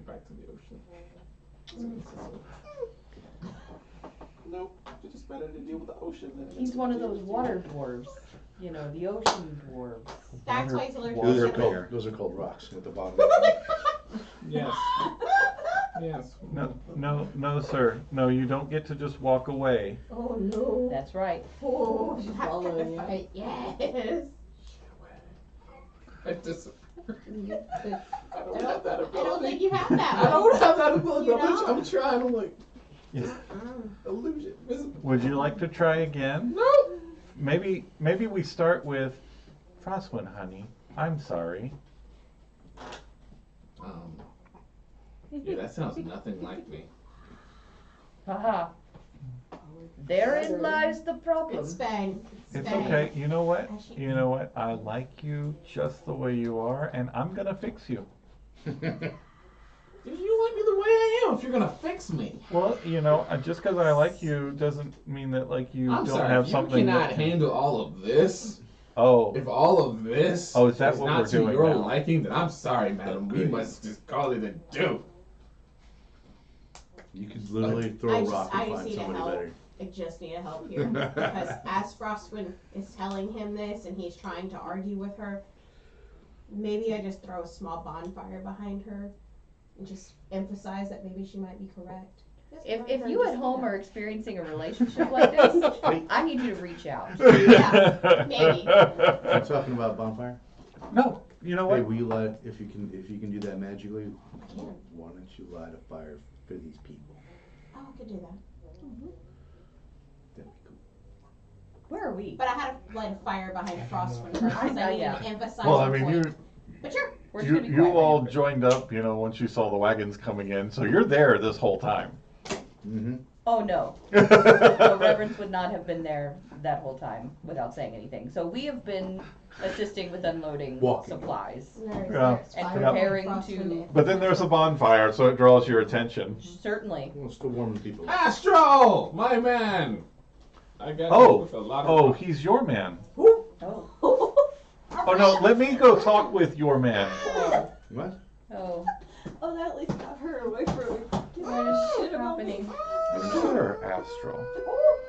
back to the ocean. Nope, it's just better to deal with the ocean than He's one of those water dwarves. You know, the ocean dwarves. That's why he's allergic Those to are chicken. called rocks at the bottom. Yes. Yes. No, sir. No, you don't get to just walk away. Oh no. That's right. Oh, She's not following gonna you. fight. Yes. I just. I I don't have that don't ability. think you have that. I don't have that ability. You I'm don't? trying. I'm like Yes. illusion. Would you like to try again? No. Maybe we start with Frostwind, honey. I'm sorry. Yeah, that sounds nothing like me. Haha. Therein lies the problem. It's fine. It's fine. okay. You know what? Actually- You know what? I like you just the way you are, and I'm gonna fix you. If you like me the way I am, if you're gonna fix me. Well, you know, just because I like you doesn't mean that like you I'm don't sorry, have if something. you cannot that- handle all of this. Oh, If all of this Oh, is that is what not we're to doing your now? liking, then I'm sorry, madam. We Agreed. must just call it a do. You could literally throw I a just- rock I and just find need somebody help. better. I just need help here because as Frostwind is telling him this and he's trying to argue with her, maybe I just throw a small bonfire behind her and just emphasize that maybe she might be correct. Just If let if her you just at home know. are experiencing a relationship like this, I need you to reach out. Yeah, maybe. You talking about bonfire? No, you know Hey, what? will you light if you can do that magically? Why don't you light a fire for these people? Oh, I could do that. That'd be cool. Where are we? But I had to light a fire behind Frostwind first because I needed Yeah. to emphasize Well, the I mean, point. But sure. We're just gonna be you quiet all right now. joined up, you know, once you saw the wagons coming in, so you're there this whole time. Mm-hmm. Oh no. The Reverence would not have been there that whole time without saying anything. So we have been assisting with unloading Walking. There's supplies Yeah. and fire preparing behind Frostwind to. and- But then there's a bonfire, so it draws your attention. Certainly. Well, still warming people. Astro, my man. I got Oh, you with a lot of. oh, he's your man. Oh. Oh no, let me go talk with your man. What? Oh. Oh, that at least got her away from me. What is shit happening? Sure, Astral.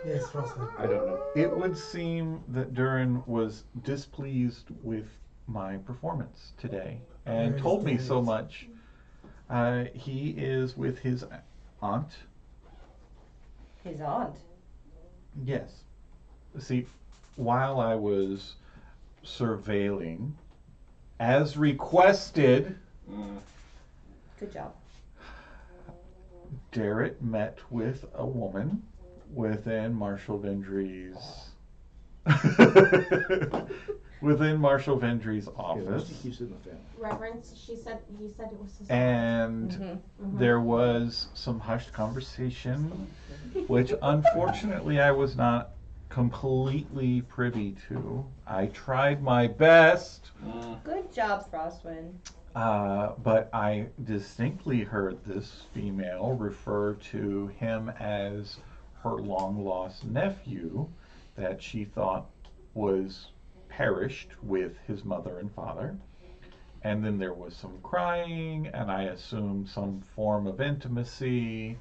Yes, Frostwind. I don't know. It would seem that Durin was displeased with my performance today and Very told me so displeased. much. He is with his aunt. His aunt. Yes. See, while I was surveilling, as requested, Good job. Darrett met with a woman within Marshall Vendry's within Marshall Vendry's Yeah, office, let's keep it in the family. Reverence, he said it was his and Mm-hmm. there was some hushed conversation, which unfortunately I was not completely privy to. I tried my best. Good job, Frostwind. But I distinctly heard this female refer to him as her long-lost nephew that she thought was perished with his mother and father. And then there was some crying, and I assumed some form of intimacy,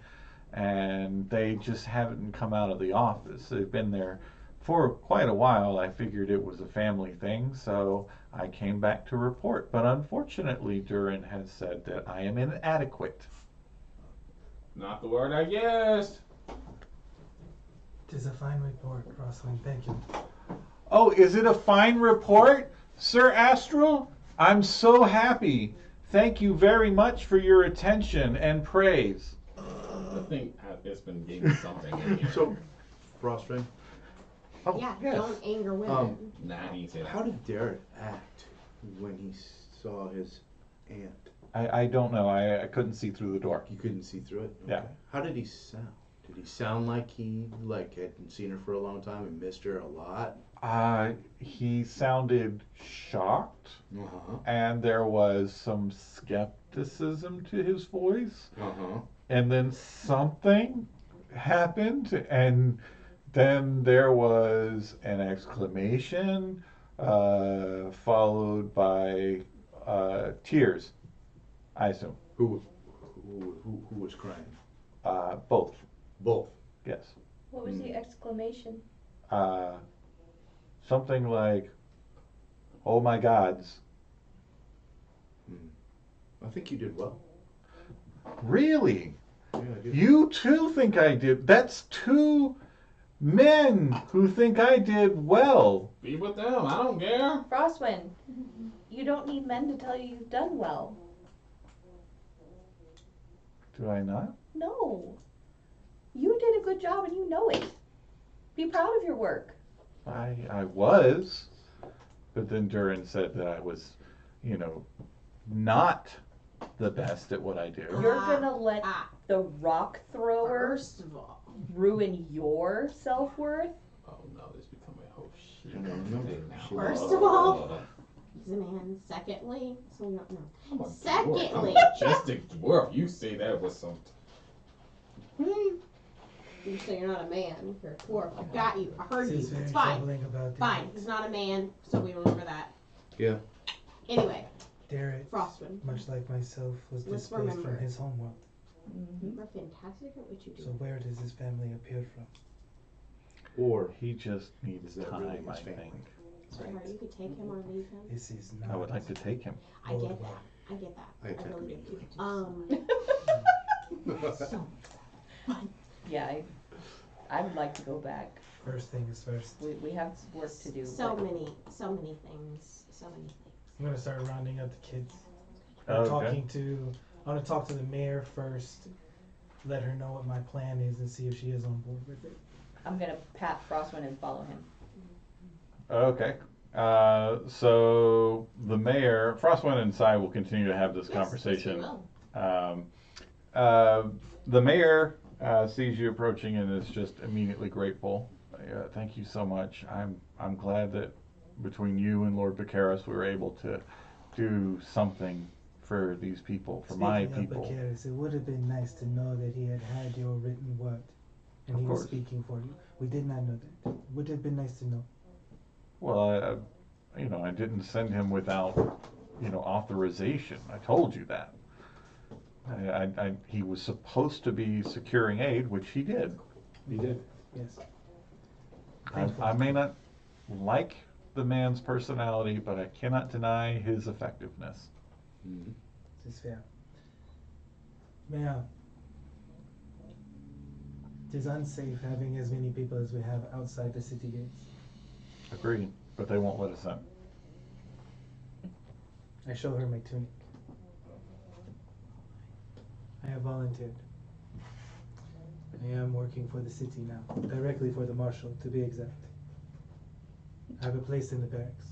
and they just haven't come out of the office. They've been there for quite a while, I figured it was a family thing, so I came back to report. But unfortunately, Durin has said that I am inadequate. Not the word I guessed. Tis a fine report, Crosswind. Thank you. Oh, is it a fine report, Sir Astral? I'm so happy. Thank you very much for your attention and praise. I think it's been giving me something in here. So, Frostwind, Oh, Yeah, yes. don't anger women. Nah, he didn't say that. how did Derek act when he saw his aunt? I don't know. I couldn't see through the door. You couldn't see through it? Yeah. How did he sound? Did he sound like he hadn't seen her for a long time and missed her a lot? He sounded shocked, Uh-huh. and there was some skepticism to his voice. Uh-huh. And then something happened, and then there was an exclamation, followed by tears, I assume. Who was crying? Both, Both. yes. What was the exclamation? Something like, "Oh my gods." I think you did well. Really? Yeah, I did. You too think I did? That's two men who think I did well. Be with them. I don't care. Frostwind, you don't need men to tell you you've done well. Do I not? No. You did a good job and you know it. Be proud of your work. I was, but then Durin said that I was, not the best at what I do. You're gonna let Ah. the rock thrower First of all, ruin your self-worth? Oh no, this become a whole shit. She First was- of all, he's a man. Secondly, so no. I'm a Secondly- dwarf. I'm a majestic dwarf. You say that with some. You say you're not a man. You're a dwarf. I got you. I heard you. She's very It's fine. troubling about Fine. Derek. He's not a man, so we remember that. Yeah. Anyway, Derek, Frostwind, much like myself, was Let's displaced remember. from his homeworld. you are fantastic at what you do. So where does his family appear from? Or He just needs Is that really time, his I family? think. Sweetheart, you could take him or leave him. This is not. I would like to take him. I get that. I get that. I I attack really immediately. do. So, Yeah, I would like to go back. First thing is first. We have work to do. so but many things. So many things. I'm gonna start rounding up the kids. Okay. I want to talk to the mayor first. Let her know what my plan is and see if she is on board with it. I'm gonna pat Frostwind and follow him. Okay. So the mayor, Frostwind and Sai will continue to have this conversation. Yes, The mayor sees you approaching and is just immediately grateful. Thank you so much. I'm glad that between you and Lord Vicaris we were able to do something for these people, for my Speaking of people. Vicaris, it would have been nice to know that he had your written word, and Of he was course. speaking for you. We did not know that. Would have been nice to know. Well, I didn't send him without, authorization. I told you that. He was supposed to be securing aid, which he did. He did. Yes. I may not like the man's personality, but I cannot deny his effectiveness. Mhm. This is fair. Mayor, it is unsafe having as many people as we have outside the city gates. Agreed, but they won't let us in. I show her my tunic. I have volunteered. I am working for the city now, directly for the marshal, to be exact. I have a place in the barracks.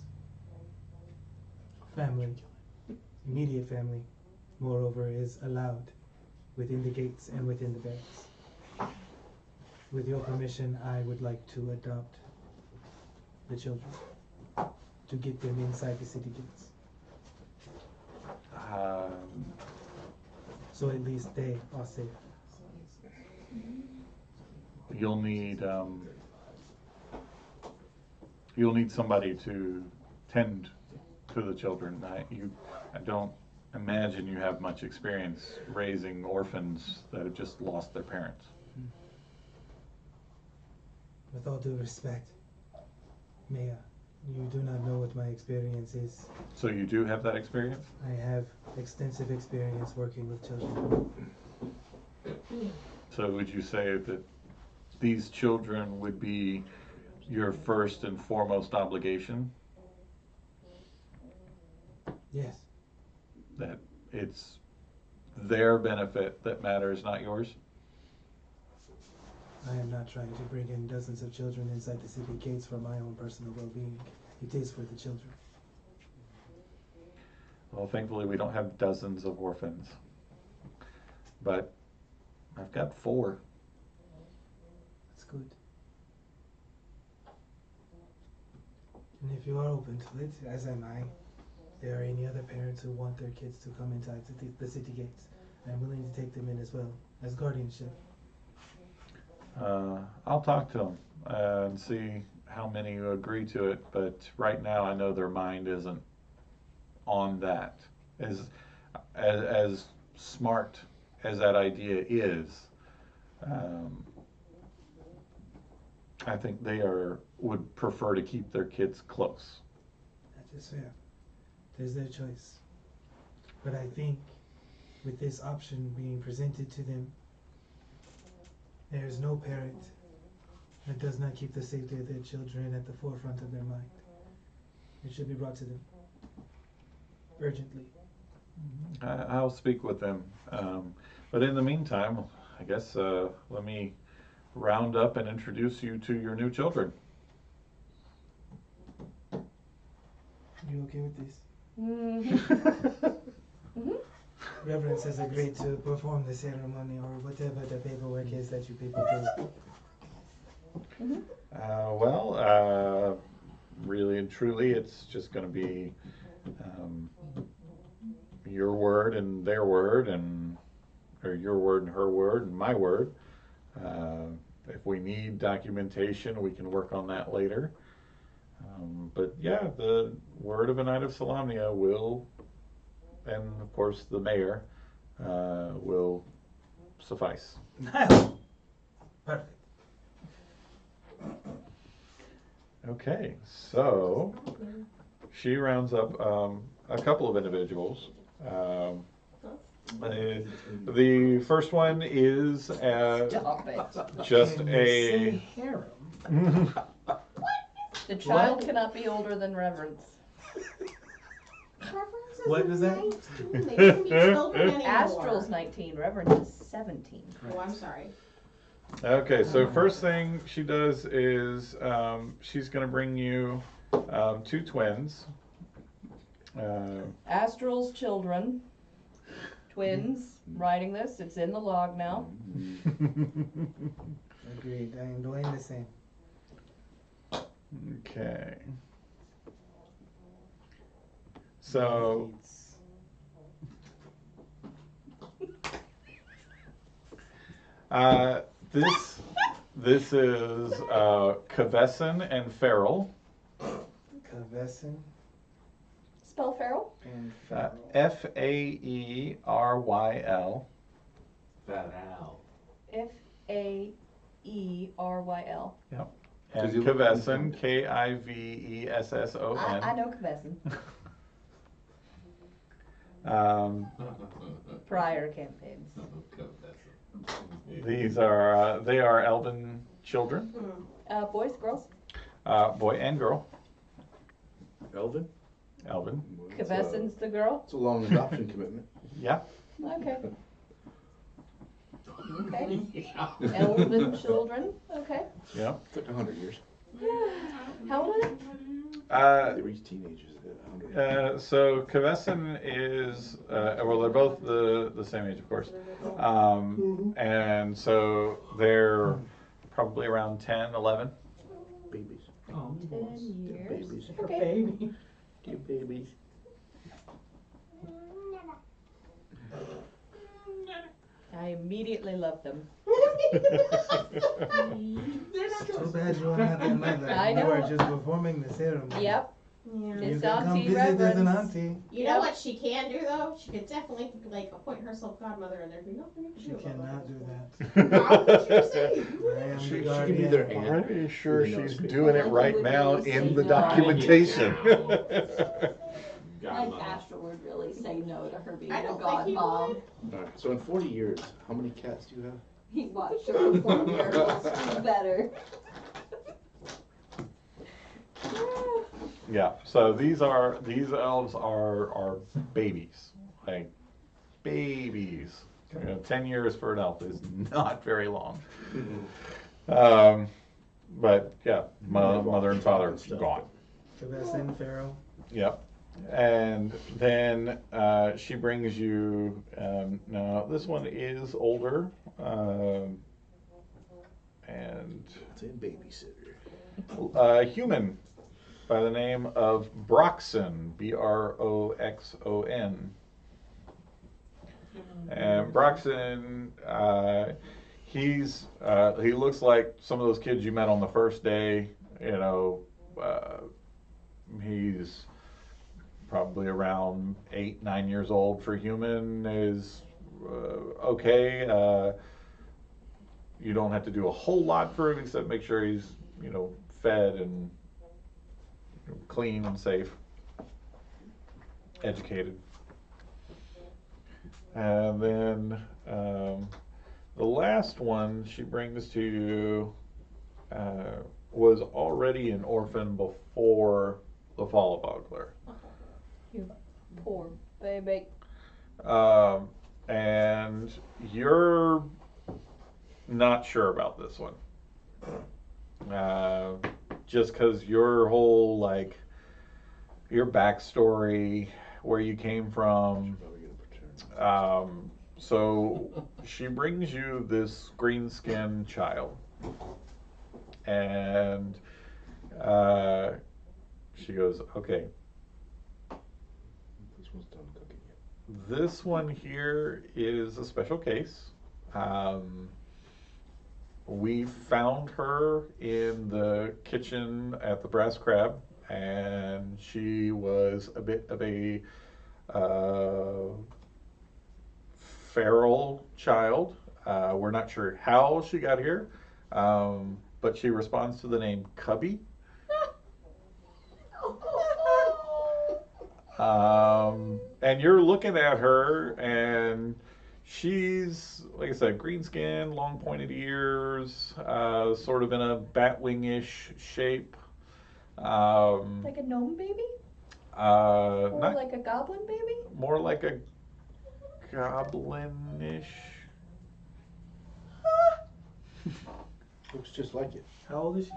Family, immediate family, moreover, is allowed within the gates and within the barracks. With your permission, I would like to adopt the children, to get them inside the city gates. So at least they are safe. You'll need somebody to tend to the children. I don't imagine you have much experience raising orphans that have just lost their parents. With all due respect, Maya, you do not know what my experience is. So you do have that experience? I have extensive experience working with children. So would you say that these children would be your first and foremost obligation? Yes. That it's their benefit that matters, not yours? I am not trying to bring in dozens of children inside the city gates for my own personal well-being. It is for the children. Well, thankfully we don't have dozens of orphans. But I've got 4. That's good. And if you are open to it, as am I, if there are any other parents who want their kids to come inside the city gates, I'm willing to take them in as well, as guardianship. I'll talk to them and see how many agree to it, but right now I know their mind isn't on that. As smart as that idea is, I think they would prefer to keep their kids close. That is fair. It is their choice. But I think with this option being presented to them, there is no parent that does not keep the safety of their children at the forefront of their mind. It should be brought to them urgently. I'll speak with them. But in the meantime, I guess let me round up and introduce you to your new children. You okay with this? Mm-hmm. Reverence has agreed to perform the ceremony or whatever the paperwork is that you people do. Well, really and truly, it's just going to be your word and their word, or your word and her word and my word. If we need documentation, we can work on that later. But yeah, the word of a Knight of Solamnia will, and of course the mayor, will suffice. Perfect. Okay, so she rounds up a couple of individuals. The first one is Stop it. just Can you a. say harem? The child cannot be older than Reverence. What was that? 19. They shouldn't be children anymore. Astral's 19, Reverence is 17. Oh, I'm sorry. Okay, so first thing she does is she's going to bring you 2 twins. Astral's children, twins, writing this. It's in the log now. Agreed. I am doing the same. Okay. So this is Kavesson and Farrell. Kavesson Spell Farrell? and Farrell. Faeryl. Fat Al. Faeryl. And Does he look Kavesson, confident? Kivesson. I know Kavesson. Prior campaigns. These are they are elven children, Boys, girls? boy and girl. Elvin? Elven. Kavesson's the girl? It's a long adoption commitment. Yeah. Okay. Okay. Elven children? Okay. Yeah. Took 100 years. How old are they? They reach teenagers at 100. So Kavesson is well, they're both the same age, of course, and so they're probably around 10, 11. Babies. Oh, 10 years. Babies. Okay. baby. Cute babies. I immediately love them. Too bad you are not their mother. I You are know. just performing the ceremony. Yep. Yeah. You It's can come auntie visit as an reverence. auntie. You know what she can do though? She could definitely like appoint herself godmother, and there'd be nothing you She can do about cannot that. do that. How would you say? I am She the can be guardian. their aunt. Pretty sure Who knows she's who- doing it Like, right would now really in say the no. documentation. Like Asher would really say no to her being I a don't think he godmom. would. Alright, so in 40 years, how many cats do you have? He watched her perform miracles. Do better. Yeah. So these elves are babies, like babies. 10 years for an elf is not very long. But yeah, mother and father gone. The best in Pharaoh. Yep. And then she brings you. Now this one is older, and It's a babysitter. a human by the name of Broxon, Broxon. And Broxon, he looks like some of those kids you met on the first day. You know, he's probably around 8-9 years old for human. Is okay. You don't have to do a whole lot for him except make sure he's fed and clean and safe, educated. And then the last one she brings to you was already an orphan before the fall of Ogler. You poor baby. And you're not sure about this one. Just because your whole, your backstory, where you came from. So she brings you this green-skinned child. And she goes, okay. This one's done cooking yet. This one here is a special case. We found her in the kitchen at the Brass Crab, and she was a bit of a feral child. We're not sure how she got here, but she responds to the name Cubby. And you're looking at her, and she's, like I said, green skin, long pointed ears, sort of in a batwing-ish shape. Like a gnome baby? Or Not like a goblin baby? more like a goblin-ish. Looks just like it. How old is she?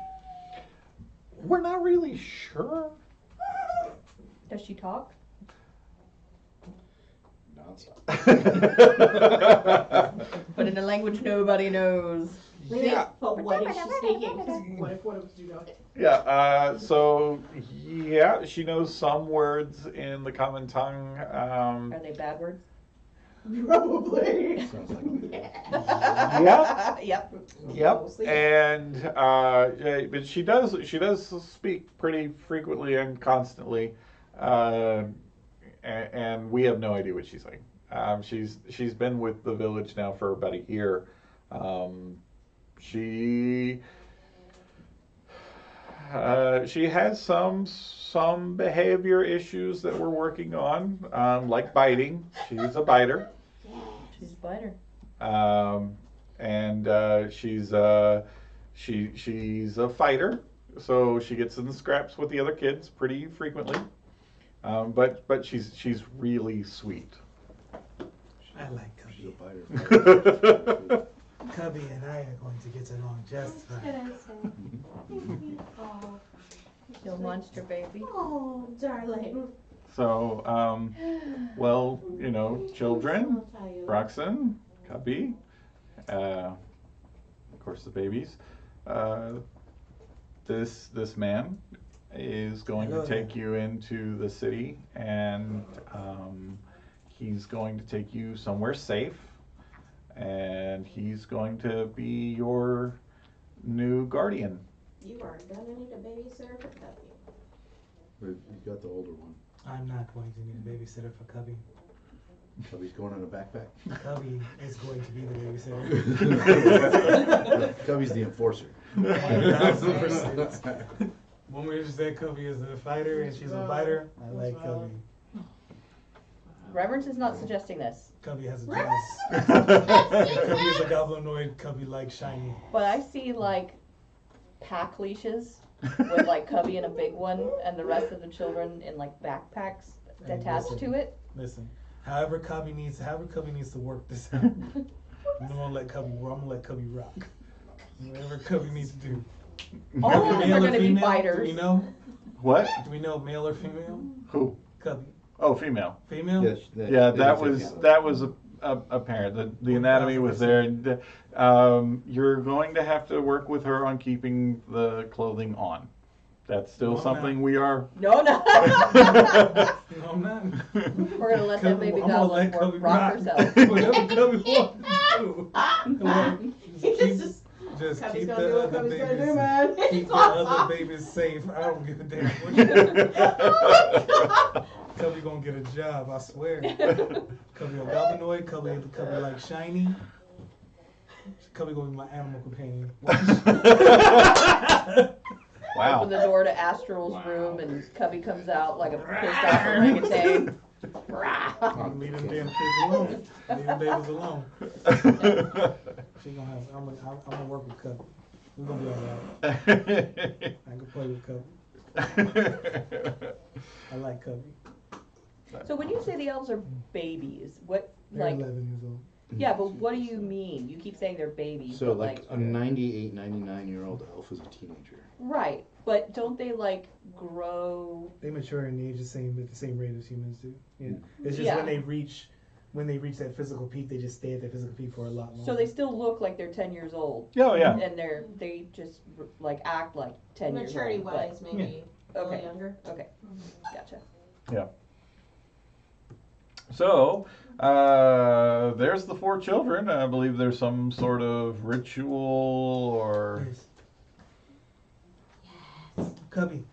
We're not really sure. Does she talk? Nonstop. But in a language nobody knows. Yeah. But what is she speaking? 'Cause what if one of us do know it? Yeah, so, yeah, she knows some words in the common tongue. Are they bad words? Probably. Sounds like me. Yeah, Yep. yep. Mostly. And, yeah, but she does speak pretty frequently and constantly. And we have no idea what she's saying. She's been with the village now for about a year. She has some behavior issues that we're working on, like biting. She's a biter. She's a biter. And she's a fighter, so she gets in the scraps with the other kids pretty frequently. But she's really sweet. I like She's a Cubby. biter. Cubby and I are going to get along just fine. Oh, Little monster baby. oh, darling. So, well, children, I'll tell you. Roxanne, Cubby, of course the babies. This man is going Hello to there. take you into the city, and he's going to take you somewhere safe, and he's going to be your new guardian. You are gonna need a babysitter for Cubby. But you got the older one. I'm not going to need a babysitter for Cubby. Cubby's going in a backpack. Cubby is going to be the babysitter. Cubby's the enforcer. 1000%. When we just said Cubby is a fighter and she's a biter, I like Cubby. Reverence is not suggesting this. Cubby has a dress. Cubby is a goblinoid. Cubby likes shiny. But I see like pack leashes with like Cubby in a big one and the rest of the children in like backpacks attached to it. Listen, however Cubby needs to work this out. I'm gonna let Cubby rock. Whatever Cubby needs to do. All of them are Male or gonna be female? fighters. Do we know? What? Do we know male or female? Who? Cubby. Oh, female. Female? Yes, Yeah, that was apparent. The anatomy was there. And, you're going to have to work with her on keeping the clothing on. That's still No, I'm something not. we are. No, no. No, I'm not. We're gonna let that baby I'm gonna let goblin Cubby rock herself. Whatever Cubby wants to do. Just Cubby's keep gonna the do what other Cubby's gonna babies. do, man. Keep the other babies safe. I don't give a damn what you do. Cubby gonna get a job, I swear. Cubby a goblinoid. Cubby like shiny. Cubby gonna be my animal companion. Wow. Open the door to Astral's room and Cubby comes out like a pissed off orangutan. Leave them damn kids alone. Leave them babies alone. She gonna have. I'm gonna work with Cubby. We're gonna be alright. I can play with Cubby. I like Cubby. So when you say the elves are babies, what They're like 11 years old. yeah, but what do you mean? You keep saying they're babies, So but like a 98, 99-year-old elf is a teenager. right, but don't they like grow? They mature and age at the same rate as humans do. Yeah. It's just Yeah. when they reach that physical peak, they just stay at that physical peak for a lot longer. So they still look like they're 10 years old. Oh, yeah. And they just like act like 10 years old. Maturity but- wise, maybe a Okay. little younger. Okay, gotcha. Yeah. So, there's the 4 children. I believe there's some sort of ritual or. Yes. Cubby.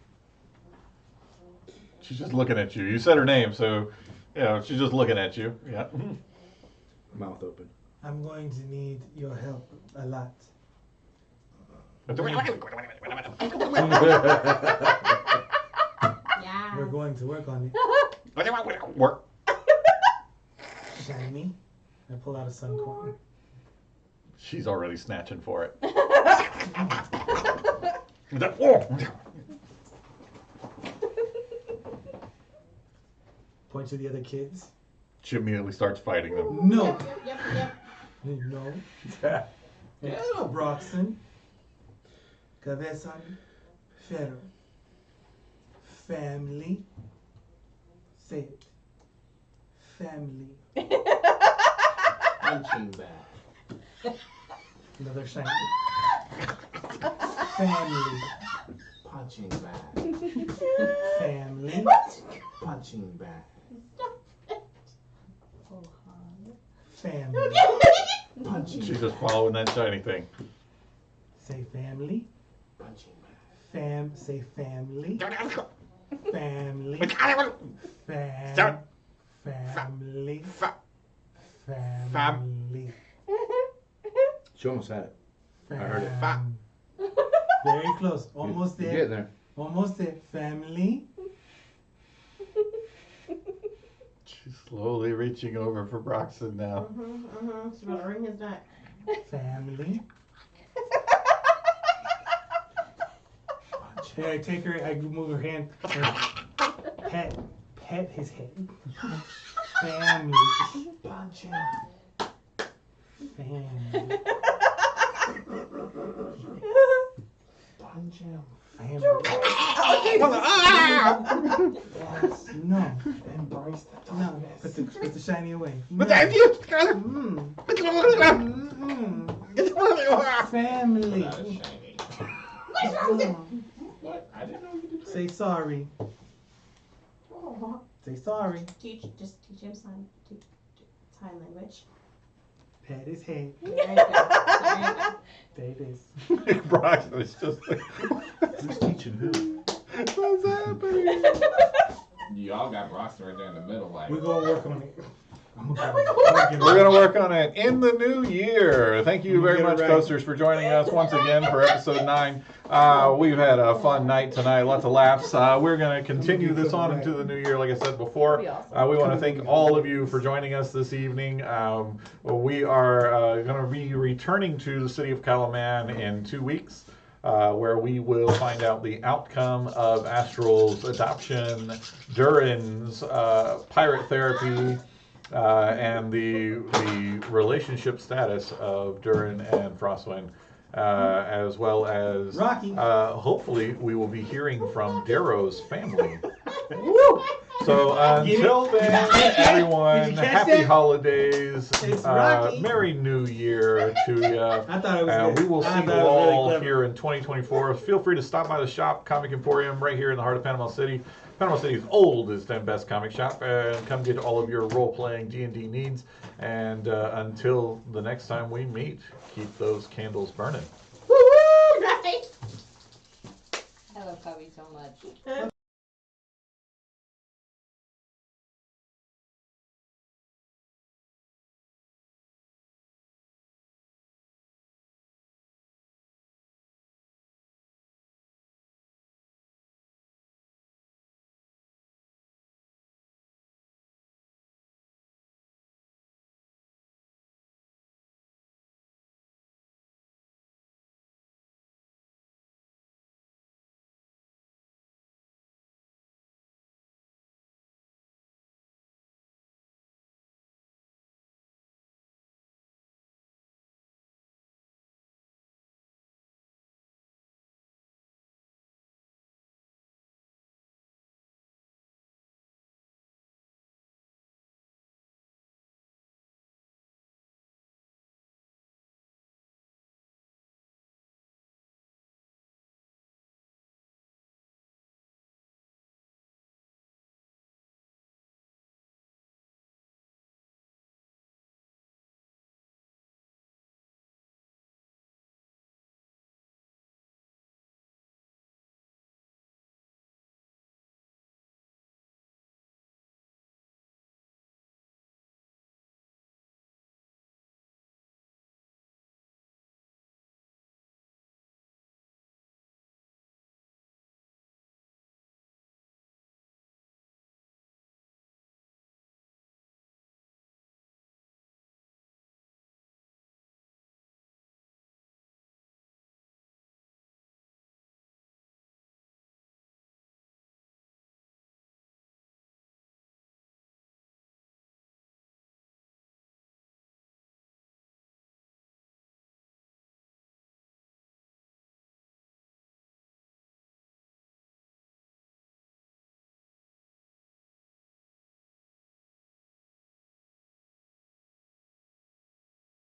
She's just looking at you. You said her name, so, she's just looking at you. Yeah. Mouth open. I'm going to need your help a lot. Yeah. We're going to work on it. Work. Shiny. I pull out a sun coin. She's already snatching for it. Point to the other kids. She immediately starts fighting them. No. Yep. No. Broxton. Cabezon. Ferro. Family. Say it. Family. Punching bag. Another shiny. Family. Punching bag. Family. Punching bag. Family. Punching She's just following that shiny thing. Say family. Punching bag. Say family. Family. Family. Family. She almost had it. I heard it. Very close. Almost You're there. getting there. Almost there. Family. She's slowly reaching over for Broxton now. She's gonna wring his neck. Family. Yeah, I take her, I move her hand, and pet his head. Family. Punching. Family. Punching. Family. Yes. No. Embrace the No. darkness. Put the shiny away. But No. then you. Family. Not a shiny. What? I didn't know you did that. Say sorry. Say sorry. Just teach him sign language. Pet his head. There you go. There it is. Broxton is just like. Who's teaching who? What's happening? Y'all got Boston right there in the middle. Like, We're gonna work on it. We're going to work on it in the new year. Thank you very Get it much, right. Coasters, for joining us once again for episode 9. We've had a fun night tonight, lots of laughs. We're going to continue this on into the new year, like I said before. That'd be awesome. We want to thank all of you for joining us this evening. We are going to be returning to the city of Calaman in 2 weeks. Where we will find out the outcome of Astral's adoption, Durin's pirate therapy, and the relationship status of Durin and Frostwind, as well as Rocky. hopefully we will be hearing from Darrow's family. So until then, everyone, Did you catch happy that? holidays, It's Rocky. Merry New Year to you. I thought it was good. We will I see thought you it was really all clever. here in 2024. Feel free to stop by the shop, Comic Emporium, right here in the heart of Panama City. Panama City's oldest and best comic shop, and come get all of your role-playing D&D needs. And until the next time we meet, keep those candles burning. Woo-woo! Right? I love Cubby so much.